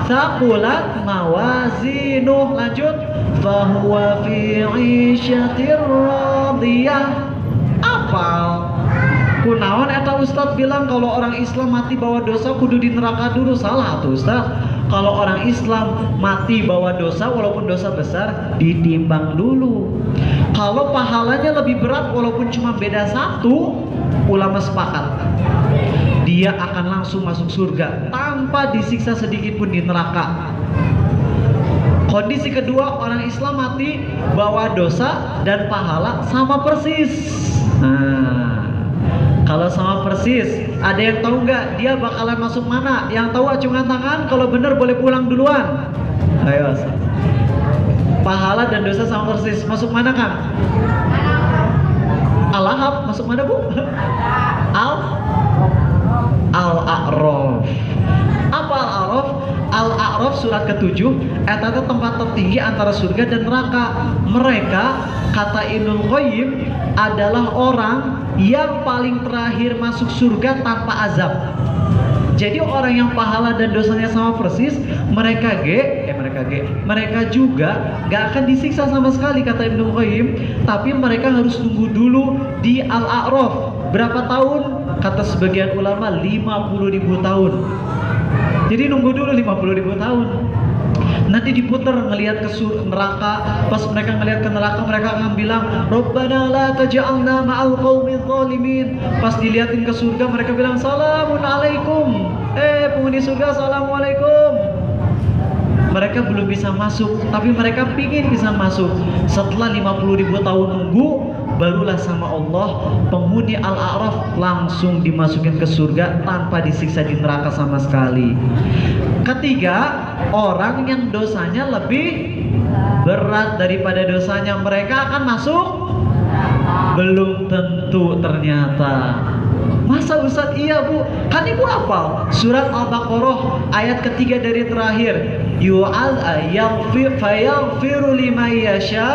thaqulat mawazinuh, lanjut, fa huwa fi 'isyatir radiyah. Apal kunaon eta ustaz bilang kalau orang Islam mati bawa dosa kudu di neraka dulu. Salah tuh ustaz. Kalau orang Islam mati bawa dosa walaupun dosa besar ditimbang dulu. Kalau pahalanya lebih berat walaupun cuma beda 1, ulama sepakat dia akan langsung masuk surga tanpa disiksa sedikit pun di neraka. Kondisi kedua, orang Islam mati bawa dosa dan pahala sama persis. Nah, kalau sama persis, ada yang tahu nggak dia bakalan masuk mana? Yang tahu acungan tangan, kalau bener boleh pulang duluan. Ayo. Pahala dan dosa sama persis, masuk mana Kang? Al-Ahab, masuk mana Bu? Al-A'raf. Apa Al-A'raf? Al-A'raf surat ke-7, eta tempat tertinggi antara surga dan neraka. Mereka, kata Ibnul Qayyim, adalah orang yang paling terakhir masuk surga tanpa azab. Jadi orang yang pahala dan dosanya sama persis, mereka mereka juga gak akan disiksa sama sekali kata Ibnu Qayyim, tapi mereka harus tunggu dulu di Al-A'raf. Berapa tahun? Kata sebagian ulama 50.000 tahun. Jadi nunggu dulu 50.000 tahun. Nanti diputar ngelihat ke neraka. Pas mereka ngelihat ke neraka, mereka akan bilang, Rabbana la taj'alna ma'al qaumil zalimin. Pas dilihatin ke surga, mereka bilang, Salamun alaikum. Penghuni surga, Assalamualaikum. Mereka belum bisa masuk, tapi mereka pingin bisa masuk. Setelah 50.000 tahun nunggu, barulah sama Allah penghuni Al-A'raf langsung dimasukin ke surga tanpa disiksa di neraka sama sekali. Ketiga, orang yang dosanya lebih berat daripada dosanya, mereka akan masuk? Belum tentu ternyata. Masa Ustaz? Iya Bu, kan ibu hafal surat Al-Baqarah ayat ketiga dari terakhir, fayaghfiru liman yasha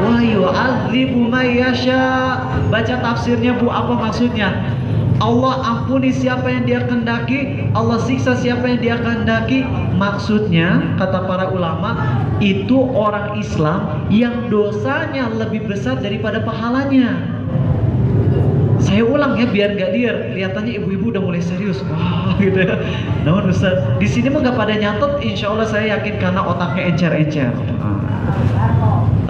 wa yu'adzibu man yasha. Baca tafsirnya Bu, apa maksudnya? Allah ampuni siapa yang Dia kehendaki, Allah siksa siapa yang Dia kehendaki. Maksudnya kata para ulama, itu orang Islam yang dosanya lebih besar daripada pahalanya. Saya ulang ya biar gak liar. Kelihatannya ibu-ibu udah mulai serius. Wah gitu ya. Namun Ustaz, di sini mah gak pada nyatet. Insya Allah saya yakin karena otaknya encer-encer.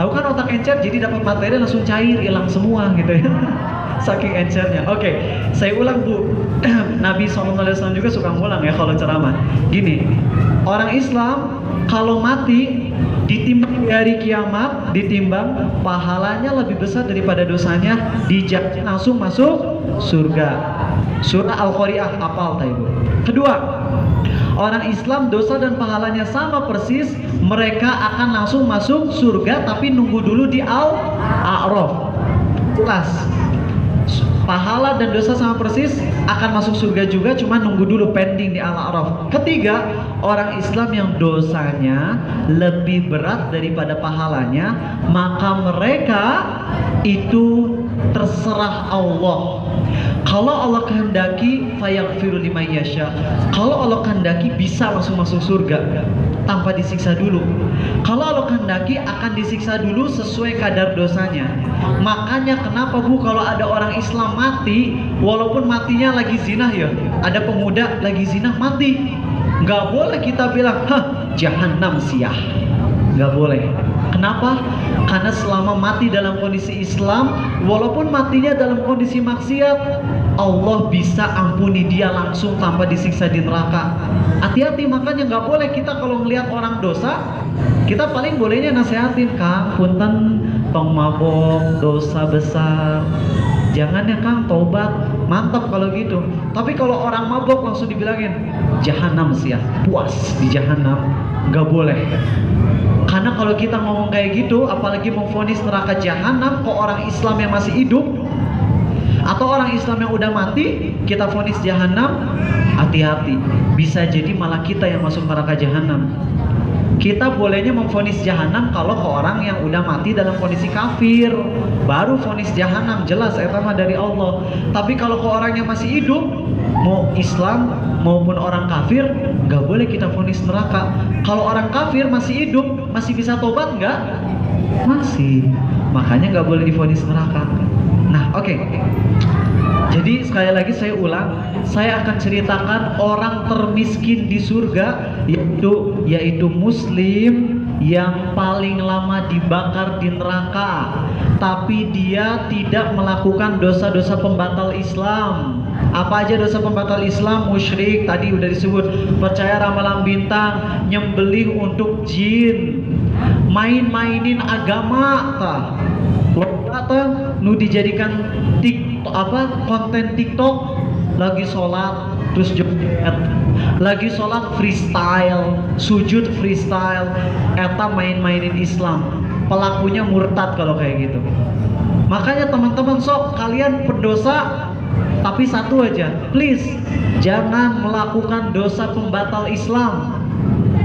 Tahu kan otak encer, jadi dapat materi langsung cair, hilang semua gitu ya. Saking encernya. Oke, saya ulang Bu. Nabi SAW juga suka ngulang ya kalau ceramah. Gini, orang Islam kalau mati ditimbang di hari kiamat, ditimbang pahalanya lebih besar daripada dosanya, dijamin langsung masuk surga. Surah Al-Qari'ah, hafal tak Ibu? Kedua, orang Islam dosa dan pahalanya sama persis, mereka akan langsung masuk surga tapi nunggu dulu di Al-A'raf. Jelas. Pahala dan dosa sama persis, akan masuk surga juga, cuma nunggu dulu pending di Al-A'raf. Ketiga, orang Islam yang dosanya lebih berat daripada pahalanya, maka mereka itu terserah Allah. Kalau Allah kehendaki, fayaghfiru liman yasha. Kalau Allah kehendaki bisa langsung masuk surga tanpa disiksa dulu. Kalau Allah kehendaki akan disiksa dulu sesuai kadar dosanya. Makanya kenapa Bu kalau ada orang Islam mati, walaupun matinya lagi zina ya, ada pemuda lagi zina mati, nggak boleh kita bilang, jahanam siah. Nggak boleh. Kenapa? Karena selama mati dalam kondisi Islam, walaupun matinya dalam kondisi maksiat, Allah bisa ampuni dia langsung tanpa disiksa di neraka. Hati-hati, makanya nggak boleh kita kalau ngelihat orang dosa, kita paling bolehnya nasehatin, Kang, punten tong mabok, dosa besar. Jangan ya Kang, tobat. Mantap kalau gitu. Tapi kalau orang mabok langsung dibilangin jahanam sih ya, puas di jahanam. Nggak boleh. Karena kalau kita ngomong kayak gitu, apalagi memvonis neraka jahanam ke orang Islam yang masih hidup, atau orang Islam yang udah mati, kita vonis jahanam, hati-hati. Bisa jadi malah kita yang masuk neraka jahanam. Kita bolehnya memvonis jahanam kalau ke orang yang udah mati dalam kondisi kafir, baru vonis jahanam, jelas eta mah dari Allah. Tapi kalau ke orang yang masih hidup, mau Islam maupun orang kafir, nggak boleh kita vonis neraka. Kalau orang kafir masih hidup, masih bisa tobat nggak? Masih. Makanya nggak boleh divonis neraka. Nah, oke. Jadi sekali lagi saya ulang, saya akan ceritakan orang termiskin di surga, yaitu muslim yang paling lama dibakar di neraka, tapi dia tidak melakukan dosa-dosa pembatal Islam. Apa aja dosa pembatal Islam? Musyrik, tadi udah disebut, percaya ramalan bintang, nyembelih untuk jin, main-mainin agama atau nu dijadikan konten TikTok, lagi sholat terus joget, lagi sholat freestyle, sujud freestyle, eta main-mainin Islam, pelakunya murtad kalau kayak gitu. Makanya teman-teman, sok kalian berdosa, tapi satu aja, please jangan melakukan dosa pembatal Islam.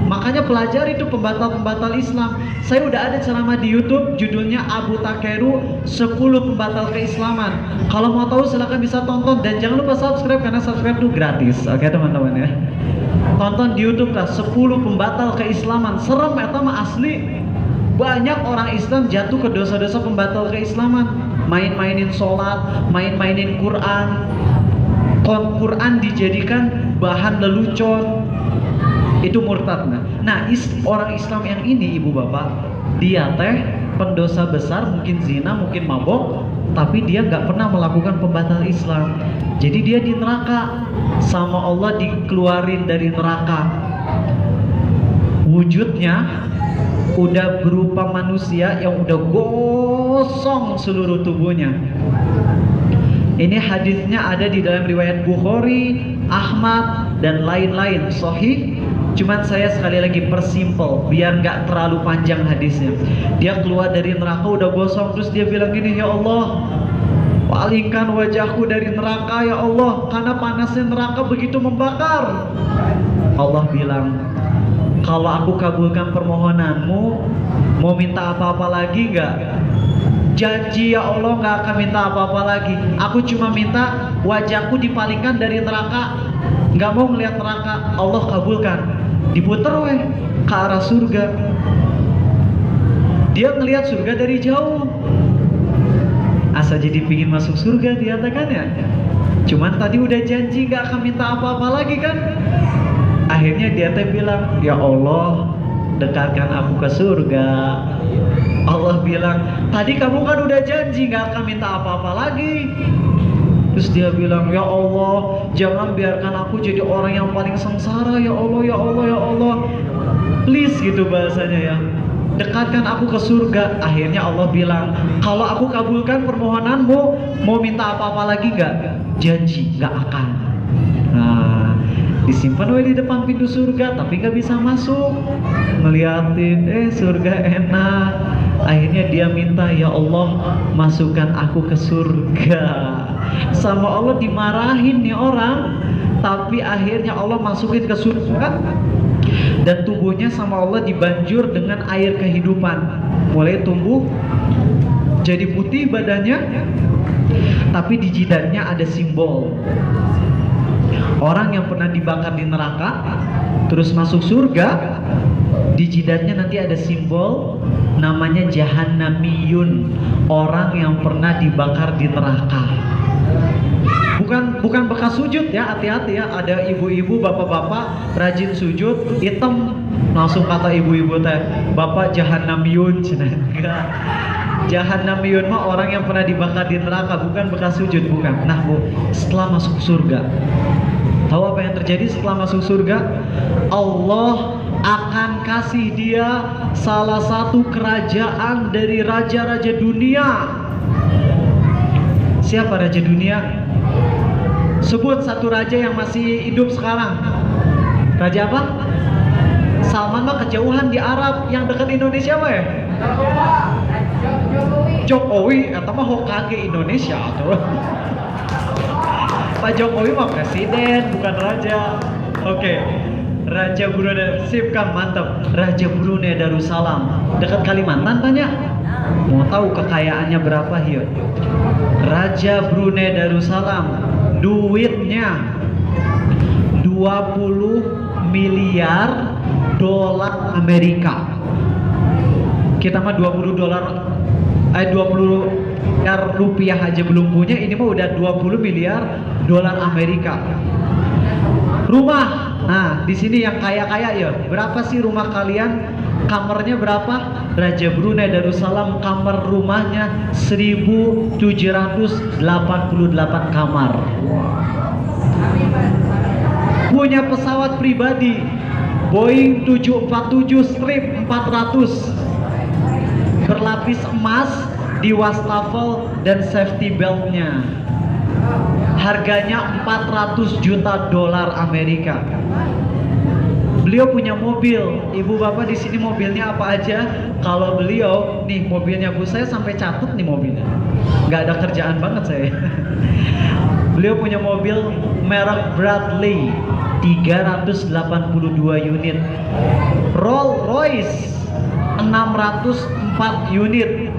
Makanya pelajari itu pembatal-pembatal Islam. Saya udah ada ceramah di YouTube judulnya Abu Takeru 10 pembatal keislaman. Kalau mau tahu silahkan bisa tonton dan jangan lupa subscribe karena subscribe itu gratis. Oke teman-teman ya. Tonton di YouTube lah 10 pembatal keislaman. Serem eta mah asli. Banyak orang Islam jatuh ke dosa-dosa pembatal keislaman. Main-mainin sholat, main-mainin Quran. Quran dijadikan bahan lelucon. Itu murtad. Nah, orang Islam yang ini ibu bapak, dia teh pendosa besar, mungkin zina, mungkin mabok, tapi dia nggak pernah melakukan pembatal Islam. Jadi dia di neraka, sama Allah dikeluarin dari neraka. Wujudnya udah berupa manusia yang udah gosong seluruh tubuhnya. Ini hadisnya ada di dalam riwayat Bukhari, Ahmad, dan lain-lain sahih. Cuman saya sekali lagi persimpel biar nggak terlalu panjang hadisnya. Dia keluar dari neraka udah gosong, terus dia bilang gini, ya Allah, palingkan wajahku dari neraka ya Allah, karena panasnya neraka begitu membakar. Allah bilang, kalau aku kabulkan permohonanmu, mau minta apa-apa lagi nggak? Janji ya Allah nggak akan minta apa-apa lagi. Aku cuma minta wajahku dipalingkan dari neraka, nggak mau ngelihat neraka. Allah kabulkan. Diputer weh ke arah surga. Dia ngelihat surga dari jauh. Asa jadi pingin masuk surga dia kan ya. Cuman tadi udah janji nggak akan minta apa-apa lagi kan. Akhirnya dia teh bilang, ya Allah, dekatkan aku ke surga. Allah bilang, tadi kamu kan udah janji nggak akan minta apa-apa lagi. Terus dia bilang, ya Allah, jangan biarkan aku jadi orang yang paling sengsara, ya Allah, ya Allah, ya Allah. Please gitu bahasanya ya. Dekatkan aku ke surga. Akhirnya Allah bilang, kalau aku kabulkan permohonanmu, mau minta apa-apa lagi nggak? Janji nggak akan. Nah, disimpan di depan pintu surga, tapi nggak bisa masuk. Ngeliatin, surga enak. Akhirnya dia minta, ya Allah, masukkan aku ke surga. Sama Allah dimarahin nih orang, tapi akhirnya Allah masukin ke surga. Dan tubuhnya sama Allah dibanjur dengan air kehidupan. Mulai tumbuh jadi putih badannya, tapi di jidatnya ada simbol. Orang yang pernah dibakar di neraka terus masuk surga, di jidatnya nanti ada simbol namanya Jahannamiyun, orang yang pernah dibakar di neraka. Bukan bekas sujud ya, hati-hati ya. Ada ibu-ibu, bapak-bapak rajin sujud, hitam langsung kata ibu-ibu teh, Bapak Jahannamiyun. Enggak. Jahannamiyun mah orang yang pernah dibakar di neraka, bukan bekas sujud, bukan. Nah Bu, setelah masuk surga, tahu apa yang terjadi setelah masuk surga? Allah akan kasih dia salah satu kerajaan dari raja-raja dunia. Siapa raja dunia? Sebut satu raja yang masih hidup sekarang. Raja apa? Salman mah kejauhan di Arab. Yang dekat Indonesia apa ya? Jokowi. Atau mah Hokage Indonesia atau Pak Jokowi mah presiden, bukan raja. Oke. Raja Brunei, sip Kang, mantap. Raja Brunei Darussalam, dekat Kalimantan tanya. Mau tahu kekayaannya berapa hiyo? Raja Brunei Darussalam, duitnya 20 miliar dolar Amerika. Kita mah 20 miliar rupiah aja belum punya, ini mah udah 20 miliar dolar Amerika. Rumah, nah di sini yang kaya-kaya ya. Berapa sih rumah kalian? Kamarnya berapa? Raja Brunei Darussalam kamar rumahnya 1788 kamar. Punya pesawat pribadi Boeing 747 strip 400 berlapis emas di wastafel dan safety beltnya. Harganya 400 juta dolar Amerika. Beliau punya mobil. Ibu bapak di sini mobilnya apa aja? Kalau beliau, nih mobilnya bu, saya sampai catat nih mobilnya. Nggak ada kerjaan banget saya. Beliau punya mobil merek Bradley 382 unit, Rolls Royce 604 unit,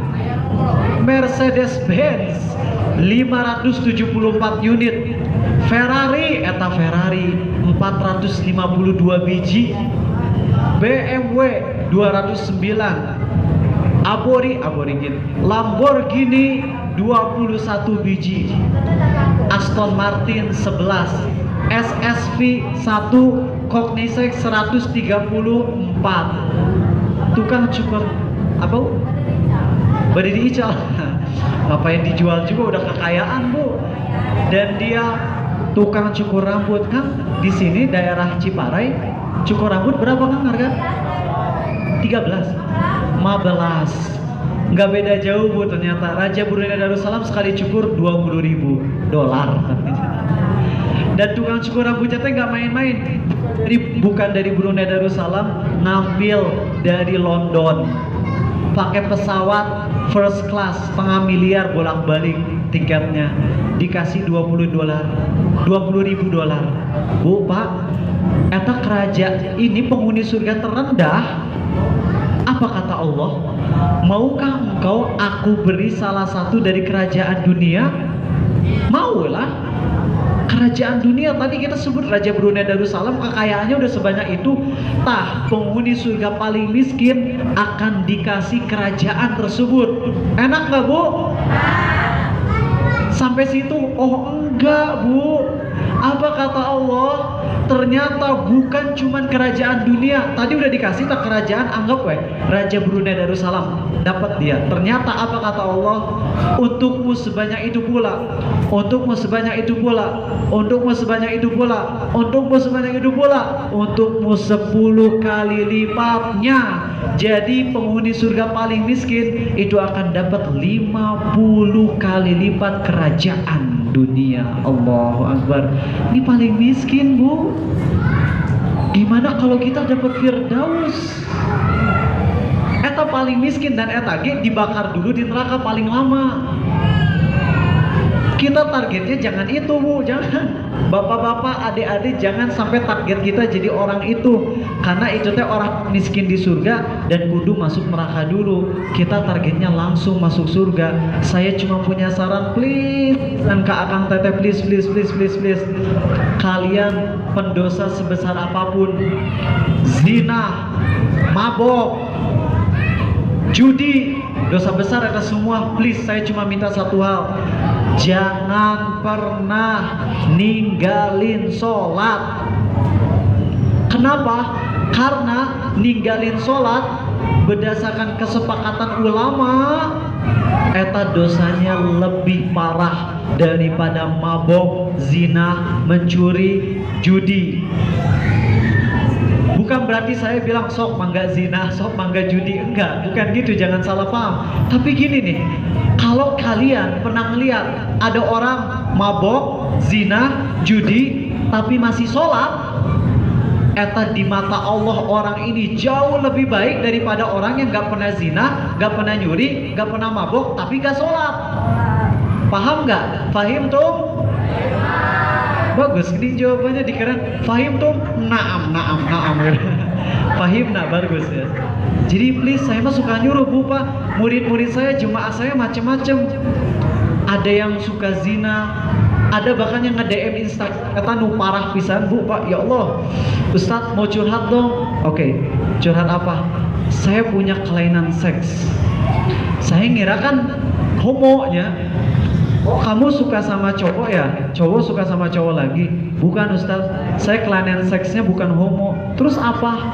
Mercedes Benz 574 unit, Ferrari 452 biji, BMW 209, Lamborghini 21 biji, Aston Martin 11, SSV 1, Koenigsegg 134. Tukang cukur apa? Badi diical. Ngapain dijual juga, udah kekayaan bu. Dan dia tukang cukur rambut. Kan di sini daerah Ciparai cukur rambut berapa kan harga? 13, 15. Nggak beda jauh bu, ternyata Raja Brunei Darussalam sekali cukur $20.000. Dan tukang cukur rambutnya teh nggak main-main. Bukan dari Brunei Darussalam, ngambil dari London, pakai pesawat first class, setengah miliar bolak-balik tiketnya, dikasih $20.000. Bu pak, eta kerajaan ini penghuni surga terendah. Apa kata Allah? Maukah engkau aku beri salah satu dari kerajaan dunia? Maulah. Kerajaan dunia tadi kita sebut Raja Brunei Darussalam, kekayaannya udah sebanyak itu. Tah, penghuni surga paling miskin akan dikasih kerajaan tersebut. Enak nggak bu? Sampai situ? Oh enggak bu. Apa kata Allah? Ternyata bukan cuman kerajaan dunia. Tadi udah dikasih tak kerajaan, anggap weh Raja Brunei Darussalam dapat dia. Ternyata apa kata Allah? Untukmu sebanyak itu pula, untukmu sebanyak itu pula, untukmu sebanyak itu pula, untukmu sebanyak itu pula, untukmu 10 kali lipatnya. Jadi penghuni surga paling miskin itu akan dapat 50 kali lipat kerajaan dunia. Allahu Akbar. Ini paling miskin bu. Gimana kalau kita dapat Firdaus? Eta paling miskin dan eta ge dibakar dulu di neraka paling lama. Kita targetnya jangan itu bu, jangan. Bapak-bapak, adik-adik, jangan sampai target kita jadi orang itu. Karena itu teh orang miskin di surga dan kudu masuk neraka dulu. Kita targetnya langsung masuk surga. Saya cuma punya saran, please, dan Kak Akang Teteh, please. Kalian pendosa sebesar apapun, zina, mabok, judi, dosa besar ada semua. Please, saya cuma minta satu hal. Jangan pernah ninggalin sholat. Kenapa? Karena ninggalin sholat berdasarkan kesepakatan ulama, eta dosanya lebih parah daripada mabok, zina, mencuri, judi. Bukan berarti saya bilang sok mangga zina, sok mangga judi, enggak, bukan gitu, jangan salah paham. Tapi gini nih, kalau kalian pernah ngeliat ada orang mabok, zina, judi, tapi masih sholat, eta di mata Allah orang ini jauh lebih baik daripada orang yang gak pernah zina, gak pernah nyuri, gak pernah mabok, tapi gak sholat. Paham gak? Fahim tuh? Bagus, ini jawabannya dikeren. Fahim tuh? Naam. Fahim nak, bagus ya. Jadi please, saya mah suka nyuruh bu pak. Murid-murid saya, jemaah saya macem-macem. Ada yang suka zina, ada bahkan yang nge-DM Instagram kata nu parah pisan bu pak. Ya Allah, Ustadz mau curhat dong. Oke, curhat apa? Saya punya kelainan seks. Saya ngira kan homonya. Oh kamu suka sama cowok ya? Cowok suka sama cowok lagi? Bukan Ustadz, saya kelainan seksnya bukan homo. Terus apa?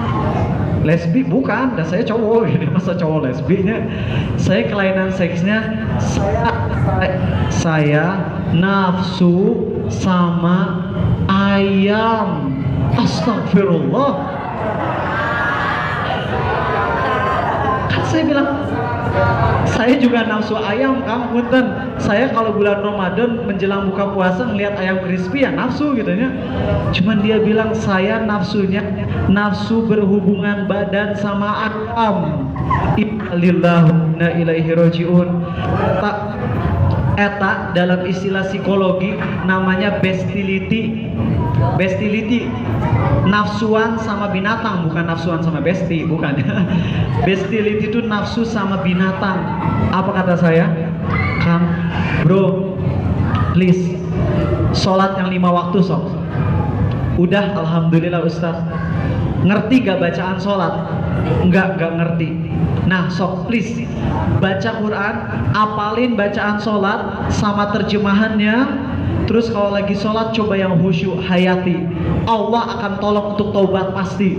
Lesbi? Bukan, dan saya cowok. Ini masa cowok lesbinya? Saya kelainan seksnya saya nafsu sama ayam. Astagfirullah. Kan saya bilang Saya juga nafsu ayam, Kang. Punten. Saya kalau bulan Ramadan menjelang buka puasa ngelihat ayam crispy ya nafsu gitu ya. Cuman dia bilang saya nafsunya nafsu berhubungan badan sama ayam. Innalillahi wa inna ilaihi rajiun. Tak eta dalam istilah psikologi namanya bestiality. Bestiality, nafsuan sama binatang, bukan nafsuan sama besti, bukan. Bestiality itu nafsu sama binatang. Apa kata saya? Kang, bro, please, sholat yang 5 waktu sok. Udah, alhamdulillah Ustaz. Ngerti gak bacaan sholat? Enggak ngerti. Nah, sok please baca Quran, apalin bacaan sholat sama terjemahannya. Terus kalau lagi sholat coba yang khusyuk, hayati. Allah akan tolong untuk taubat pasti.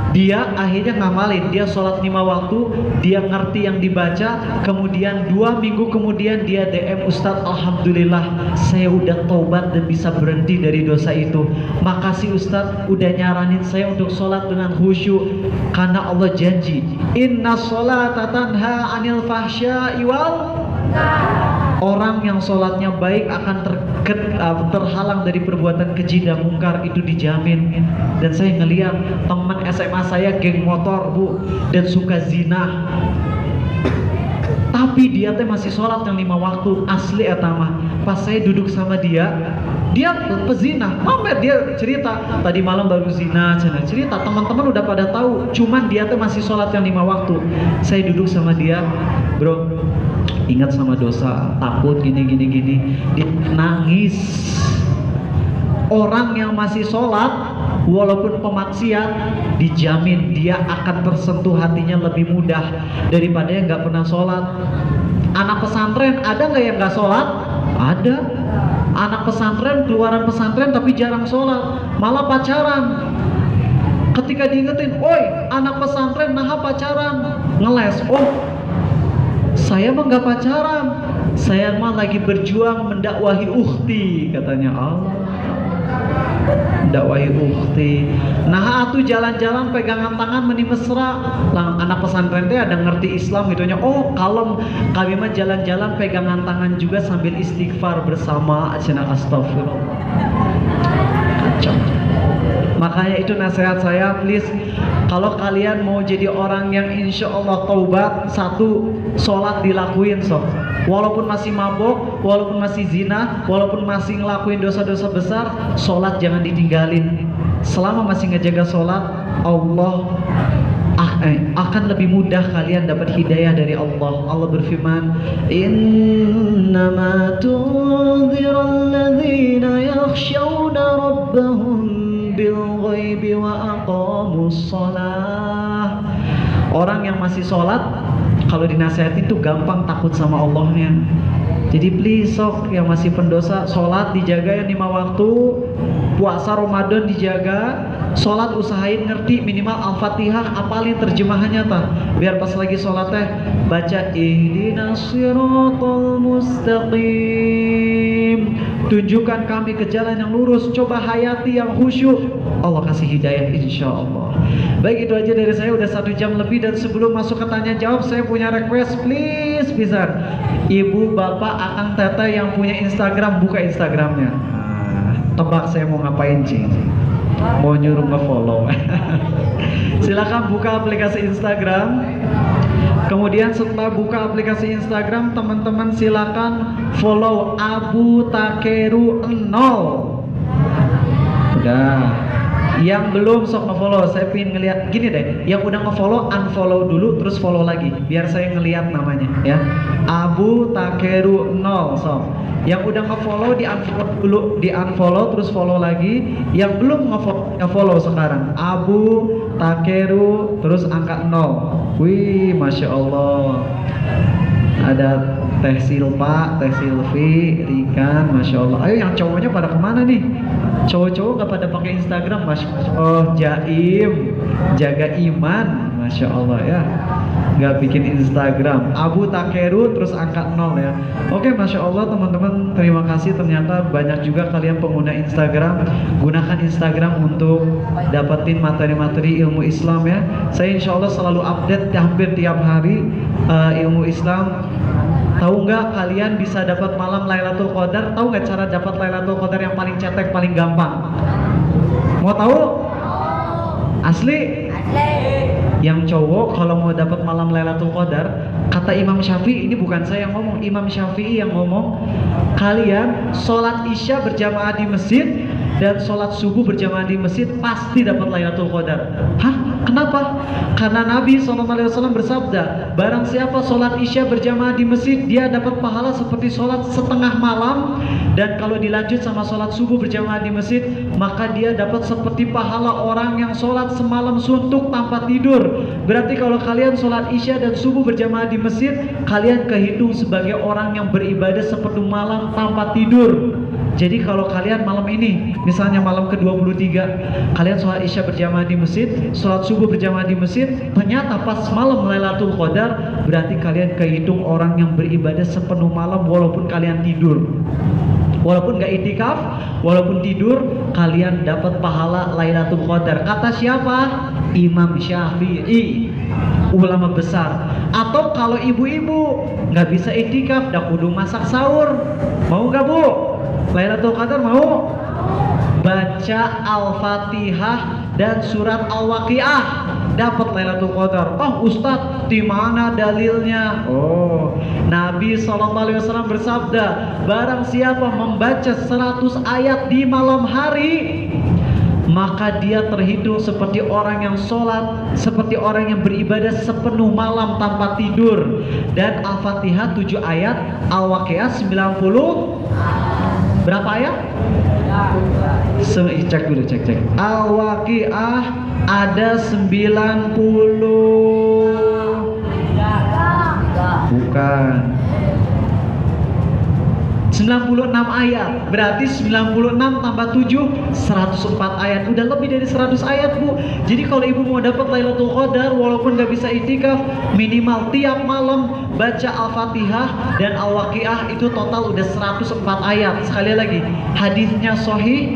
Dia akhirnya ngamalin, dia sholat 5 waktu, dia ngerti yang dibaca. Kemudian 2 minggu kemudian dia DM, Ustadz, alhamdulillah saya udah taubat dan bisa berhenti dari dosa itu. Makasih Ustadz udah nyaranin saya untuk sholat dengan khusyuk. Karena Allah janji, inna sholata tanha anil fahsya'i wal. Orang yang sholatnya baik akan terhalang dari perbuatan keji dan mungkar, itu dijamin. Dan saya ngeliat teman SMA saya geng motor bu, dan suka zina, tapi dia teh masih sholat yang 5 waktu asli etama. Pas saya duduk sama dia pezina, mampir dia cerita tadi malam baru zina, cerita teman-teman udah pada tahu, cuman dia teh masih sholat yang 5 waktu. Saya duduk sama dia, bro, ingat sama dosa, takut gini. Dia nangis. Orang yang masih sholat walaupun pemaksiat, dijamin dia akan tersentuh hatinya lebih mudah daripada yang gak pernah sholat. Anak pesantren ada gak yang gak sholat? Ada. Anak pesantren, keluaran pesantren tapi jarang sholat, malah pacaran. Ketika diingetin, oi anak pesantren nah pacaran, ngeles. Oh, saya mah gak pacaran, saya mah lagi berjuang mendakwahi ukhti, katanya. Allah, dakwahi ukhti. Nah atuh jalan-jalan pegangan tangan meni mesra. Lang anak pesantren teh ada ngerti Islam gitunya. Oh kalem, kami mah jalan-jalan pegangan tangan juga sambil istighfar bersama. Cenah astagfirullah. Kacau. Makanya itu nasihat saya, please, kalau kalian mau jadi orang yang insya Allah taubat, 1, sholat dilakuin sob. Walaupun masih mabok, walaupun masih zina, walaupun masih ngelakuin dosa-dosa besar, sholat jangan ditinggalin. Selama masih ngejaga sholat, Allah akan lebih mudah kalian dapat hidayah dari Allah. Allah berfirman, innama tunzirul ladzina yakhshawna rabbahum bil ghaibi wa aqamus shalah. Orang yang masih sholat kalau dinasihatin tuh gampang takut sama Allahnya. Jadi please sok yang masih pendosa, sholat dijaga yang 5 waktu, puasa Ramadan dijaga, sholat usahain ngerti minimal Al-Fatihah, apalin terjemahannya tah, biar pas lagi sholat teh baca ihdinas siratal mustaqim, tunjukkan kami ke jalan yang lurus, coba hayati yang khusyuk, Allah kasih hidayah insya Allah. Baik, itu aja dari saya, udah 1 jam lebih. Dan sebelum masuk ke tanya jawab, saya punya request, please bisa ibu, bapak, akang, teteh yang punya Instagram, buka Instagramnya. Tebak saya mau ngapain, Cing? Mau nyuruh nge-follow. Silakan buka aplikasi Instagram. Kemudian setelah buka aplikasi Instagram, teman-teman silakan follow Abu Takeru 0. Udah. Yang belum sok nge-follow, saya pengen ngeliat gini deh. Yang udah nge-follow, unfollow dulu terus follow lagi, biar saya ngeliat namanya ya. Abu Takeru 0 sok. Yang udah nge-follow di-unfollow dulu, di-unfollow terus follow lagi. Yang belum nge-follow sekarang Abu Takeru terus angka 0. Wih, Masya Allah. Ada Teh Silpa, Teh Silvi, Rikan, Masya Allah. Ayo yang cowoknya pada kemana nih? Cowok-cowok gak pada pakai Instagram, Mas. Oh, Jaim, jaga iman, Masya Allah ya. Nggak bikin Instagram. Abu Takeru terus angka 0 ya. Oke, Masya Allah teman-teman, terima kasih. Ternyata banyak juga kalian pengguna Instagram. Gunakan Instagram untuk dapetin materi-materi ilmu Islam ya. Saya insya Allah selalu update hampir tiap hari ilmu Islam. Tahu nggak kalian bisa dapat malam Lailatul Qadar? Tahu nggak cara dapat Lailatul Qadar yang paling cetek, paling gampang? Mau tahu? Asli? Yang cowok kalau mau dapat malam Lailatul Qadar, kata Imam Syafi'i, ini bukan saya yang ngomong, Imam Syafi'i yang ngomong, kalian sholat Isya berjamaah di masjid dan sholat subuh berjamaah di masjid pasti dapat Lailatul Qadar. Hah? Kenapa? Karena Nabi SAW bersabda, barang siapa sholat Isya berjamaah di masjid, dia dapat pahala seperti sholat setengah malam, dan kalau dilanjut sama sholat subuh berjamaah di masjid, maka dia dapat seperti pahala orang yang sholat semalam suntuk tanpa tidur. Berarti kalau kalian sholat Isya dan subuh berjamaah di masjid, kalian kehitung sebagai orang yang beribadah seperti malam tanpa tidur. Jadi kalau kalian malam ini, misalnya malam ke-23, kalian sholat Isya berjamaah di masjid, sholat subuh berjamaah di masjid, ternyata pas malam Lailatul Qadar, berarti kalian kehitung orang yang beribadah sepenuh malam walaupun kalian tidur. Walaupun gak itikaf, walaupun tidur, kalian dapat pahala Lailatul Qadar. Kata siapa? Imam Syafi'i, ulama besar. Atau kalau ibu-ibu gak bisa itikaf, dah kudu masak sahur. Mau gak bu? Lailatul Qadar mau? Baca Al-Fatihah dan surat Al-Waqiah, dapat Lailatul Qadar. Oh Ustadz, di mana dalilnya? Oh, Nabi SAW bersabda, barang siapa membaca 100 ayat di malam hari, maka dia terhitung seperti orang yang sholat, seperti orang yang beribadah sepenuh malam tanpa tidur. Dan Al-Fatihah 7 ayat, Al-Waqiah 90. Berapa ayat? Cek dulu, cek. Al-Waqiah ada 90. Bukan. 96 ayat. Berarti 96 tambah 7 104 ayat. Udah lebih dari 100 ayat bu. Jadi kalau ibu mau dapat Lailatul Qadar walaupun gak bisa itikaf, minimal tiap malam baca Al-Fatihah dan Al-Waqiah, itu total udah 104 ayat. Sekali lagi, hadisnya sahih.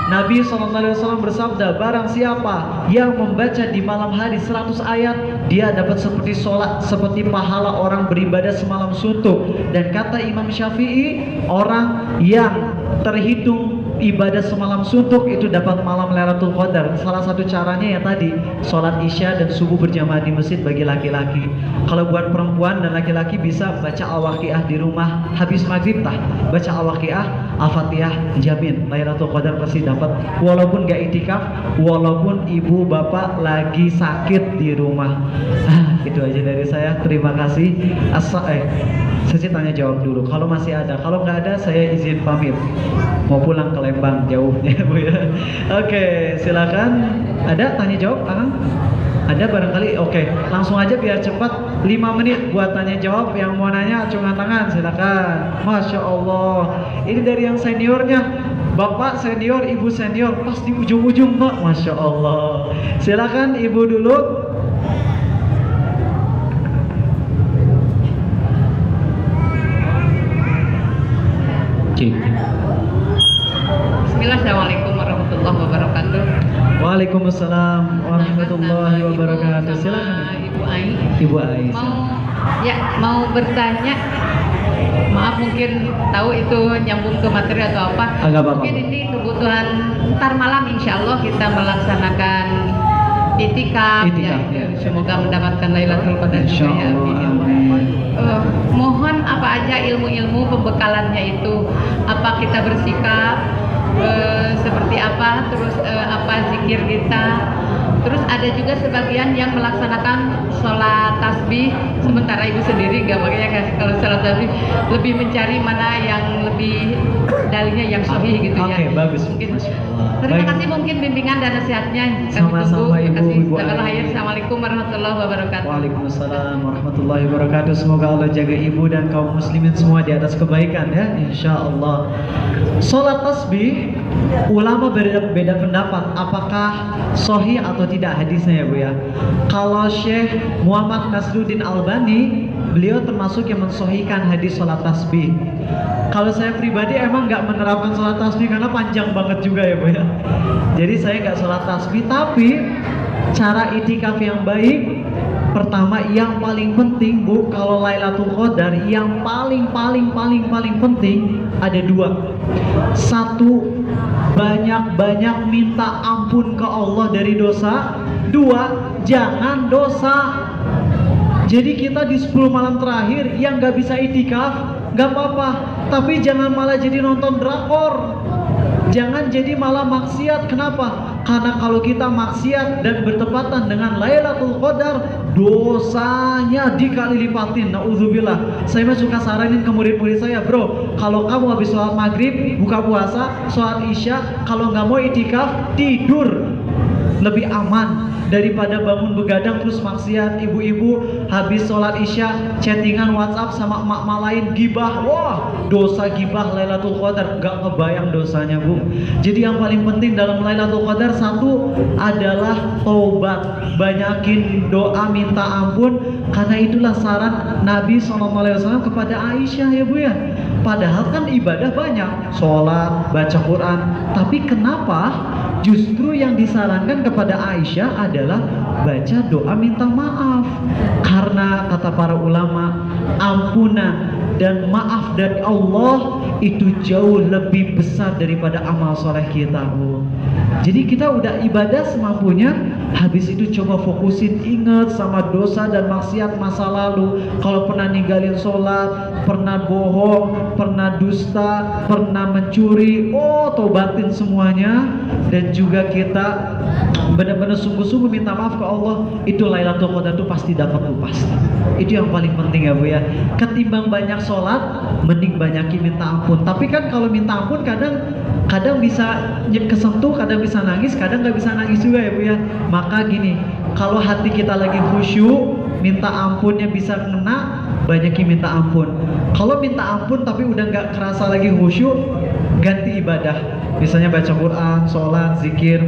Nabi SAW bersabda, barang siapa yang membaca di malam hari 100 ayat, dia dapat seperti sholat, seperti pahala orang beribadah semalam suntuk. Dan kata Imam Syafi'i, orang yang terhitung ibadah semalam suntuk itu dapat malam Lailatul Qadar. Salah satu caranya ya tadi, sholat Isya dan subuh berjamaah di masjid bagi laki-laki. Kalau buat perempuan dan laki-laki bisa baca Al-Waqiah di rumah habis maghrib baca Al-Waqiah, Al-Fatihah, jamin Lailatul Qadar pasti dapat. Walaupun gak itikaf, walaupun ibu bapak lagi sakit di rumah. Itu aja dari saya. Terima kasih. Saya tanya jawab dulu. Kalau masih ada, kalau nggak ada saya izin pamit. Mau pulang ke Lembang jauhnya bu ya. Oke, silakan. Ada tanya jawab? Ada barangkali? Oke, langsung aja biar cepat. 5 menit buat tanya jawab. Yang mau nanya acungkan tangan, silakan. Masya Allah. Ini dari yang seniornya. Bapak senior, ibu senior, pas di ujung-ujung pak. Masya Allah. Silakan ibu dulu. Bismillah, Assalamualaikum warahmatullahi wabarakatuh. Waalaikumsalam warahmatullahi wabarakatuh. Silakan Ibu Ai. Ibu Ai. Mau bertanya. Maaf mungkin tahu itu nyambung ke materi atau apa. Enggak apa-apa. Mungkin ini kebutuhan ntar malam insya Allah kita melaksanakan itikaf ya. Semoga mendapatkan Lailatul Qadar juga ya. Mohon apa aja ilmu-ilmu pembekalannya itu, apa kita bersikap seperti apa, terus apa zikir kita. Terus ada juga sebagian yang melaksanakan sholat tasbih, sementara ibu sendiri nggak, makanya kalau sholat tasbih lebih mencari mana yang lebih dalilnya yang sahih gitu ya. Oke, bagus. Mungkin. Masya Allah. Terima Baik. kasih mungkin bimbingan dan nasihatnya. Sama-sama, Ibu Ai. Assalamualaikum warahmatullahi wabarakatuh. Waalaikumsalam warahmatullahi wabarakatuh. Semoga Allah jaga ibu dan kaum muslimin semua di atas kebaikan ya, insya Allah. Sholat tasbih, ulama beda pendapat apakah sahih atau tidak. tidak hadisnya ya Bu ya. Kalau Syekh Muhammad Nasruddin Albani, beliau termasuk yang mensahihkan hadis sholat tasbih. Kalau saya pribadi emang nggak menerapkan sholat tasbih karena panjang banget juga ya Bu ya. Jadi saya nggak sholat tasbih, tapi cara itikaf yang baik, pertama yang paling penting Bu, kalau Lailatul Qadar yang paling penting ada dua. Satu, banyak-banyak minta ampun ke Allah dari dosa. Dua, jangan dosa. Jadi kita di 10 malam terakhir yang gak bisa itikaf, gak apa-apa, tapi jangan malah jadi nonton drakor. Jangan jadi malah maksiat. Kenapa? Karena kalau kita maksiat dan bertepatan dengan Lailatul Qadar, dosanya dikali lipatin. Nauzubillah. Saya mah suka saranin ke murid-murid saya, bro, kalau kamu habis sholat maghrib, buka puasa, sholat isya, kalau nggak mau itikaf, tidur. Lebih aman daripada bangun begadang terus maksiat. Ibu-ibu habis sholat isya chattingan WhatsApp sama emak-emak lain, gibah. Wah, dosa gibah Lailatul Qadar, gak ngebayang dosanya Bu. Jadi yang paling penting dalam Lailatul Qadar, satu adalah taubat, banyakin doa minta ampun, karena itulah saran Nabi SAW kepada Aisyah ya Bu ya. Padahal kan ibadah banyak, sholat, baca Quran, tapi kenapa justru yang disarankan kepada Aisyah adalah baca doa minta maaf? Karena kata para ulama, ampunan dan maaf dari Allah itu jauh lebih besar daripada amal soleh kita Bu. Jadi kita udah ibadah semampunya, habis itu coba fokusin, ingat sama dosa dan maksiat masa lalu. Kalau pernah ninggalin sholat, pernah bohong, pernah dusta, pernah mencuri, tobatin semuanya. Dan juga kita benar-benar sungguh-sungguh minta maaf ke Allah. Itu Lailatul Qadar itu pasti dapat Bu, pasti. Itu yang paling penting ya Bu ya. Ketimbang banyak sholat, mending banyakin minta ampun. Tapi kan kalau minta ampun kadang bisa kesentuh, kadang bisa nangis, kadang nggak bisa nangis juga ya Bu ya. Maka gini, kalau hati kita lagi khusyuk, minta ampunnya bisa kena, banyakin minta ampun. Kalau minta ampun tapi udah nggak kerasa lagi khusyuk, ganti ibadah. Misalnya baca Quran, sholat, zikir.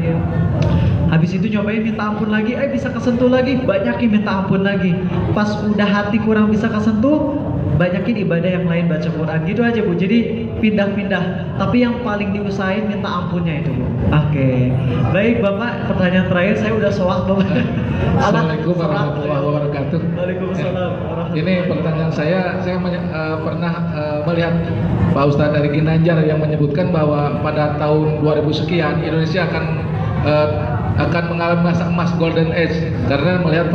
Habis itu nyobain minta ampun lagi, bisa kesentuh lagi, banyakin minta ampun lagi. Pas udah hati kurang bisa kesentuh, banyakin ibadah yang lain, baca Quran. Gitu aja Bu. Jadi pindah-pindah. Tapi yang paling diusahain minta ampunnya itu Bu. Oke. Baik Bapak, pertanyaan terakhir, saya udah soal Bapak. Assalamualaikum warahmatullahi wabarakatuh. Waalaikumsalam. Ini pertanyaan saya pernah melihat Pak Ustadz dari Ginanjar yang menyebutkan bahwa pada tahun 2000 sekian Indonesia akan mengalami masa emas golden age, karena melihat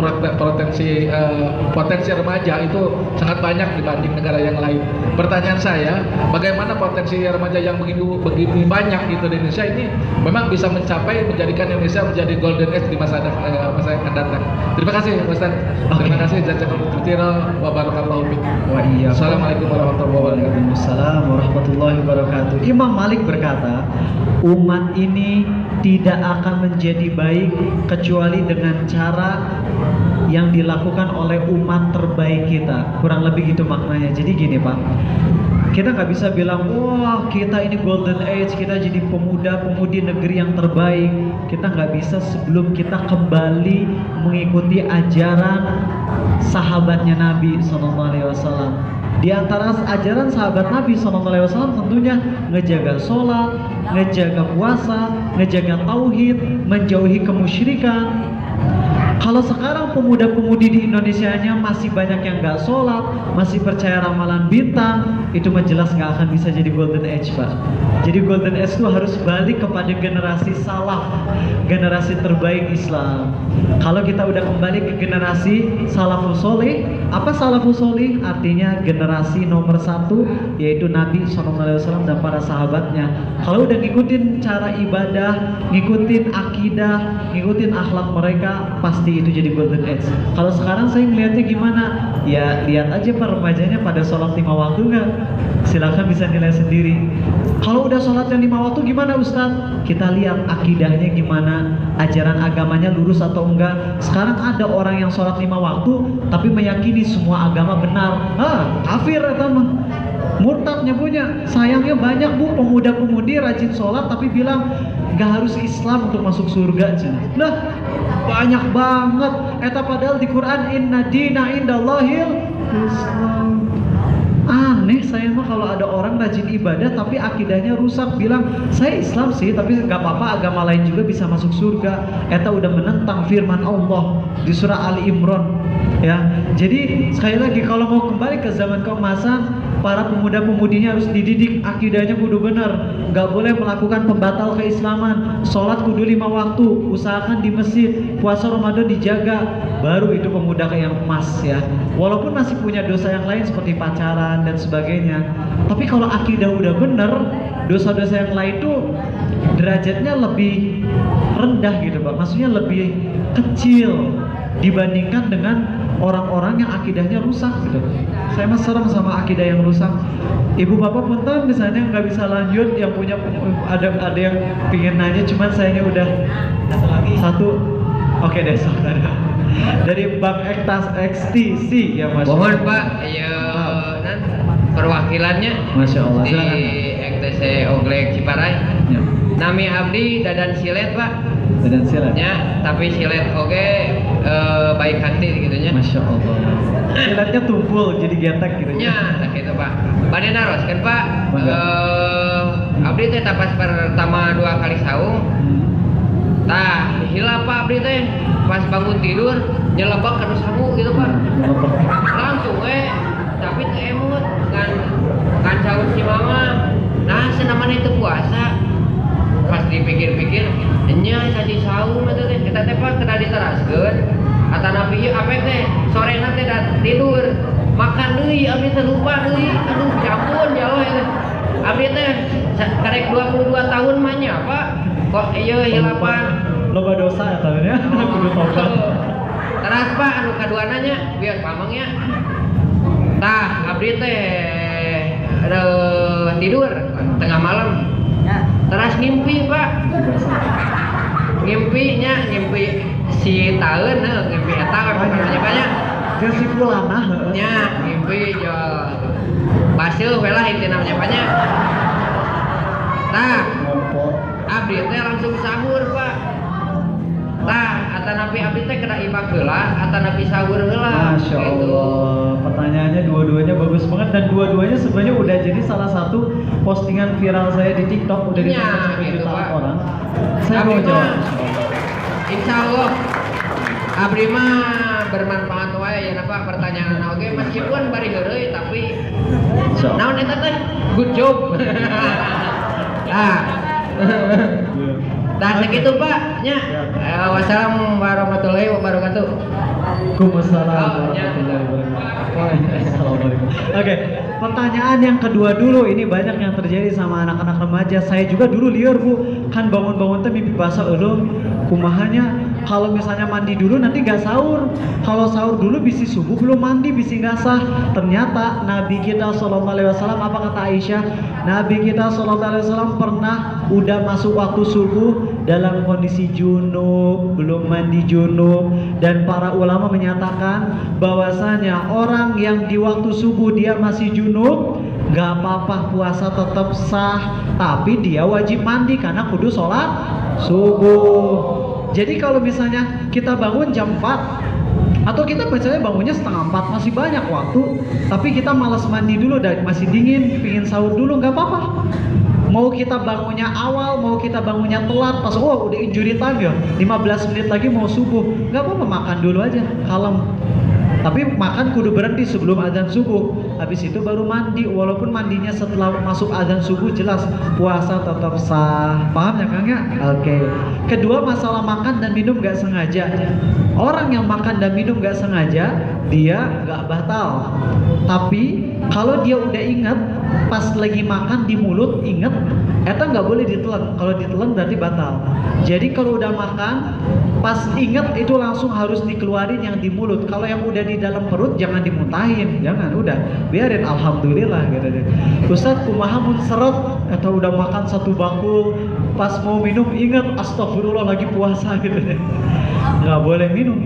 potensi remaja itu sangat banyak dibanding negara yang lain. Pertanyaan saya, bagaimana potensi remaja yang begini banyak gitu di Indonesia ini memang bisa menjadikan Indonesia menjadi golden age di masa yang akan datang. Terima kasih Ustaz. Terima kasih. Jazakallahu khairan wa barakallahu fiik. Wa iyyakum. Assalamualaikum warahmatullahi wabarakatuh. Waalaikumsalam warahmatullahi wabarakatuh. Imam Malik berkata, umat ini tidak akan menjadi baik kecuali dengan cara yang dilakukan oleh umat terbaik kita. Kurang lebih gitu maknanya. Jadi gini Pak, kita nggak bisa bilang, wah kita ini golden age, kita jadi pemuda-pemudi negeri yang terbaik. Kita nggak bisa sebelum kita kembali mengikuti ajaran sahabatnya Nabi SAW. Di antara ajaran sahabat Nabi SAW tentunya ngejaga sholat, ngejaga puasa, ngejaga tauhid, menjauhi kemusyrikan. Kalau sekarang pemuda-pemudi di Indonesianya masih banyak yang nggak sholat, masih percaya ramalan bintang, itu mah jelas nggak akan bisa jadi golden age Pak. Jadi golden age itu harus balik kepada generasi salaf, generasi terbaik Islam. Kalau kita udah kembali ke generasi salafus sholih, apa salafus sholih? Artinya generasi nomor 1, yaitu Nabi SAW dan para sahabatnya. Kalau udah ngikutin cara ibadah, ngikutin akidah, ngikutin akhlak mereka, pasti itu jadi golden age. Kalau sekarang saya melihatnya gimana? Ya lihat aja Pak, remajanya pada sholat 5 waktu nggak? Silakan bisa nilai sendiri. Kalau udah sholat yang 5 waktu gimana Ustadz? Kita lihat akidahnya gimana, ajaran agamanya lurus atau enggak. Sekarang ada orang yang sholat 5 waktu tapi meyakini semua agama benar. Kafir atau mah murtadnya punya. Sayangnya banyak Bu pemuda-pemudi rajin sholat tapi bilang gak harus Islam untuk masuk surga. Nah banyak banget. Eta padahal di Quran inna dina indallahil Islam. Aneh saya mah kalau ada orang rajin ibadah tapi akidahnya rusak, bilang saya Islam sih tapi nggak apa-apa, agama lain juga bisa masuk surga. Eta udah menentang firman Allah di surah Ali Imran. Ya, jadi sekali lagi kalau mau kembali ke zaman keemasan, para pemuda-pemudinya harus dididik, akidahnya kudu benar, nggak boleh melakukan pembatal keislaman, sholat kudu 5 waktu, usahakan di masjid, puasa Ramadan dijaga, baru itu pemuda kayak yang emas ya. Walaupun masih punya dosa yang lain seperti pacaran dan sebagainya, tapi kalau akidah udah benar, dosa-dosa yang lain tuh derajatnya lebih rendah gitu Pak, maksudnya lebih kecil dibandingkan dengan orang-orang yang akidahnya rusak gitu. Saya mah serem sama akidah yang rusak. Ibu bapak punten misalnya nggak bisa lanjut, yang punya ada yang pingin nanya, cuman sayanya udah satu. Oke deh saudara. Dari Bang Ektas XTC ya Mas. Mohon Pak, ya perwakilannya Masya Allah. di Silakan. XTC Oglek Ciparai. Ya. Nami abdi dadan silet Pak. Dan silat. Ya, tapi silet oke baik hati gitu nya. Masya Allah. Silatnya tumpul jadi getek gitu Ya, nah gitu Pak. Bade naros kan Pak. Mangga. Abdi teh tapas pertama 2 kali saung. Tah, hilap Pak abdi teh pas bangun tidur nyelebak kanu sabu gitu Pak. Langsung tapi teu emut kan caur si mama. Nah, senamana itu puasa. Pas dipikir-pikir, nya saji saum eta teh, kita teh Pak kena diteraskeun. Atanapi ieu apek teh sorena teh tidur. Makan deui abdi teh lupa deui. Aduh, ya ampun jauh eta. Abdi teh karek 22 tahun mah nya, Pak. Kok ieu hilapan loba dosa eta ya. Kudu tobat. Teras Pak anu kaduana nya biar pamangnya. Tah, abdi teh tidur tengah malam. Teras ngimpi Pak. Ngimpi si taeun ngimpi eta apa namanya banyak. Jeung si kulana heuh. Nya ngimpi jo baseuh we lah intina namanya banyak. Tah, abdi teh langsung sahur Pak. Tah, atanapi abdi teh kena ibak heula, atanapi sahur heula. Masya Allah. Pertanyaannya dua-duanya bagus banget dan dua-duanya sebenarnya udah jadi salah satu postingan viral saya di TikTok, udah Ya, ditonton sampai gitu, jutaan Pak. orang. Saya Abdi mau mah, jawab. Insya Allah abdi mah bermanfaat wae ya napa pertanyaan oge meskipun bari heureuy tapi Insya Allah. naon eta teh good job. Nah. Dah segitu Pak nya. Wassalamualaikum warahmatullahi wabarakatuh. Waalaikumsalam warahmatullahi wabarakatuh. Assalamualaikum. Oke, pertanyaan yang kedua dulu, ini banyak yang terjadi sama anak-anak remaja. Saya juga dulu liar Bu, kan bangun-bangun teh mimpi basah euleum. Kumahanya kalau misalnya mandi dulu nanti gak sahur. Kalau sahur dulu bisi subuh belum mandi bisi gak sah. Ternyata Nabi kita SAW, apa kata Aisyah? Nabi kita SAW pernah udah masuk waktu subuh dalam kondisi junub, belum mandi junub, dan para ulama menyatakan bahwasanya orang yang di waktu subuh dia masih junub gak apa-apa, puasa tetap sah, tapi dia wajib mandi karena kudu sholat subuh. Jadi kalau misalnya kita bangun jam 4 atau kita misalnya bangunnya setengah 4, masih banyak waktu, tapi kita malas mandi dulu dan masih dingin, pingin sahur dulu, nggak apa-apa. Mau kita bangunnya awal, mau kita bangunnya telat, pas udah injury time ya, 15 menit lagi mau subuh, nggak apa-apa, makan dulu aja, kalem. Tapi makan kudu berhenti sebelum azan subuh. Habis itu baru mandi. Walaupun mandinya setelah masuk azan subuh, jelas puasa tetap sah. Paham ya Kang ya? Oke. Kedua, masalah makan dan minum gak sengaja. Orang yang makan dan minum gak sengaja, dia gak batal. Tapi kalau dia udah ingat pas lagi makan di mulut, inget, eta nggak boleh ditelan. Kalau ditelan berarti batal. Jadi kalau udah makan pas inget itu langsung harus dikeluarin yang di mulut. Kalau yang udah di dalam perut jangan dimuntahin, jangan, udah biarin, alhamdulillah gitu deh. Ustaz kumaha mun seret atau udah makan satu bakul pas mau minum inget astagfirullah lagi puasa gitu deh. Nggak boleh minum.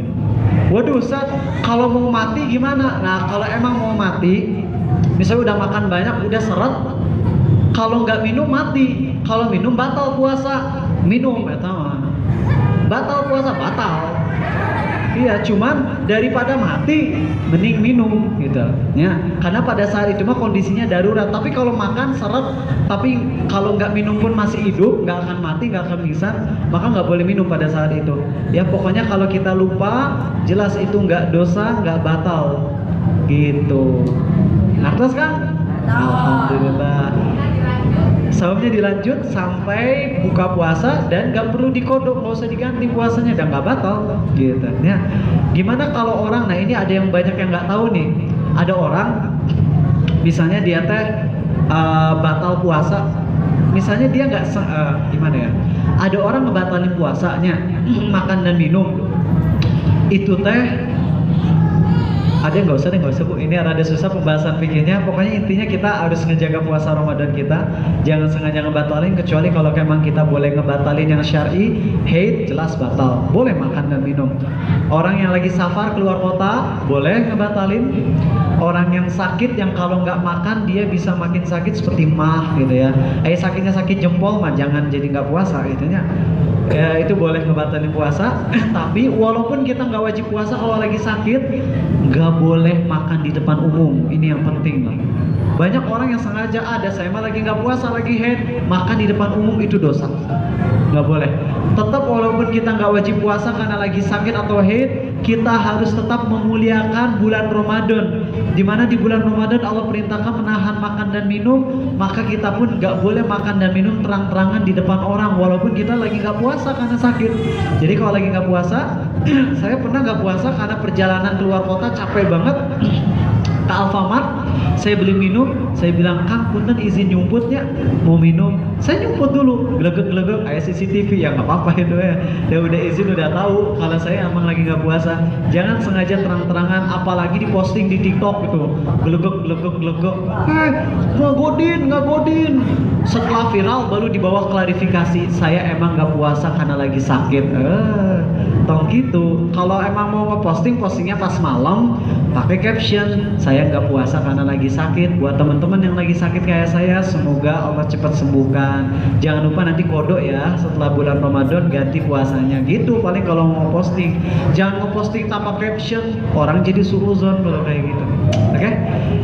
Waduh Ustaz, kalau mau mati gimana? Nah kalau emang mau mati, misalnya udah makan banyak, udah seret, kalau nggak minum mati, kalau minum batal puasa. Minum eta mah. batal puasa, batal. Iya, cuman daripada mati mending minum gitu ya, karena pada saat itu mah kondisinya darurat. Tapi kalau makan seret, tapi kalau nggak minum pun masih hidup, nggak akan mati, nggak akan pingsan, maka nggak boleh minum pada saat itu ya. Pokoknya kalau kita lupa, jelas itu nggak dosa, nggak batal gitu. Ngertos kan? Alhamdulillah. Saumnya dilanjut sampai buka puasa dan nggak perlu dikodok, nggak usah diganti puasanya, dan nggak batal gitu ya. Gimana kalau orang, nah ini ada yang banyak yang nggak tahu nih, ada orang misalnya dia teh batal puasa, misalnya dia nggak gimana ya, ada orang ngebatalin puasanya makan dan minum itu teh. Ada nggak usah Bu, ini rada susah pembahasan fikihnya. Pokoknya intinya kita harus ngejaga puasa Ramadan kita, jangan sengaja ngebatalin, kecuali kalau memang kita boleh ngebatalin yang syar'i, haid jelas batal, boleh makan dan minum. Orang yang lagi safar keluar kota boleh ngebatalin. Orang yang sakit, yang kalau nggak makan dia bisa makin sakit seperti mah gitu ya. Sakitnya sakit jempol mah jangan jadi nggak puasa gitunya. Ya, itu boleh ngebatalin puasa. Tapi walaupun kita nggak wajib puasa, kalau lagi sakit nggak boleh makan di depan umum. Ini yang penting lah. Banyak orang yang sengaja, ada saya mah lagi nggak puasa, lagi haid, makan di depan umum, itu dosa. Nggak boleh. Tetap walaupun kita nggak wajib puasa karena lagi sakit atau haid, kita harus tetap memuliakan bulan Ramadan. Dimana di bulan Ramadan Allah perintahkan menahan makan dan minum, maka kita pun nggak boleh makan dan minum terang-terangan di depan orang walaupun kita lagi nggak puasa karena sakit. Jadi kalau lagi nggak puasa, saya pernah nggak puasa karena perjalanan keluar kota capek banget. Ke Alfamart, saya beli minum, saya bilang, Kang, punten izin nyumputnya, mau minum. Saya nyumput dulu, gelegek-gelegek, kayak CCTV, ya nggak apa-apa itu ya. Dia udah izin, udah tahu kalau saya emang lagi nggak puasa. Jangan sengaja terang-terangan, apalagi diposting di TikTok gitu, gelegek-gelegek, nggak godin. Setelah viral, baru di bawah klarifikasi, saya emang nggak puasa karena lagi sakit. Tong gitu. Kalau emang mau ngeposting, postingnya pas malam, pakai caption, saya nggak puasa karena lagi sakit. Buat teman-teman yang lagi sakit kayak saya, semoga Allah cepat sembuhkan. Jangan lupa nanti kodok ya, setelah bulan Ramadan ganti puasanya gitu. Paling kalau mau posting, jangan ngeposting tanpa caption, orang jadi suuzon kalau kayak gitu. Oke?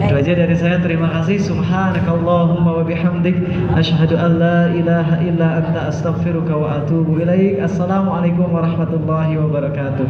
Itu aja dari saya. Terima kasih. Subhanakallahumma wa bihamdik, asyhadu an la ilaha illa anta, astaghfiruka wa atubu ilaik. Assalamualaikum warahmatullahi wabarakatuh.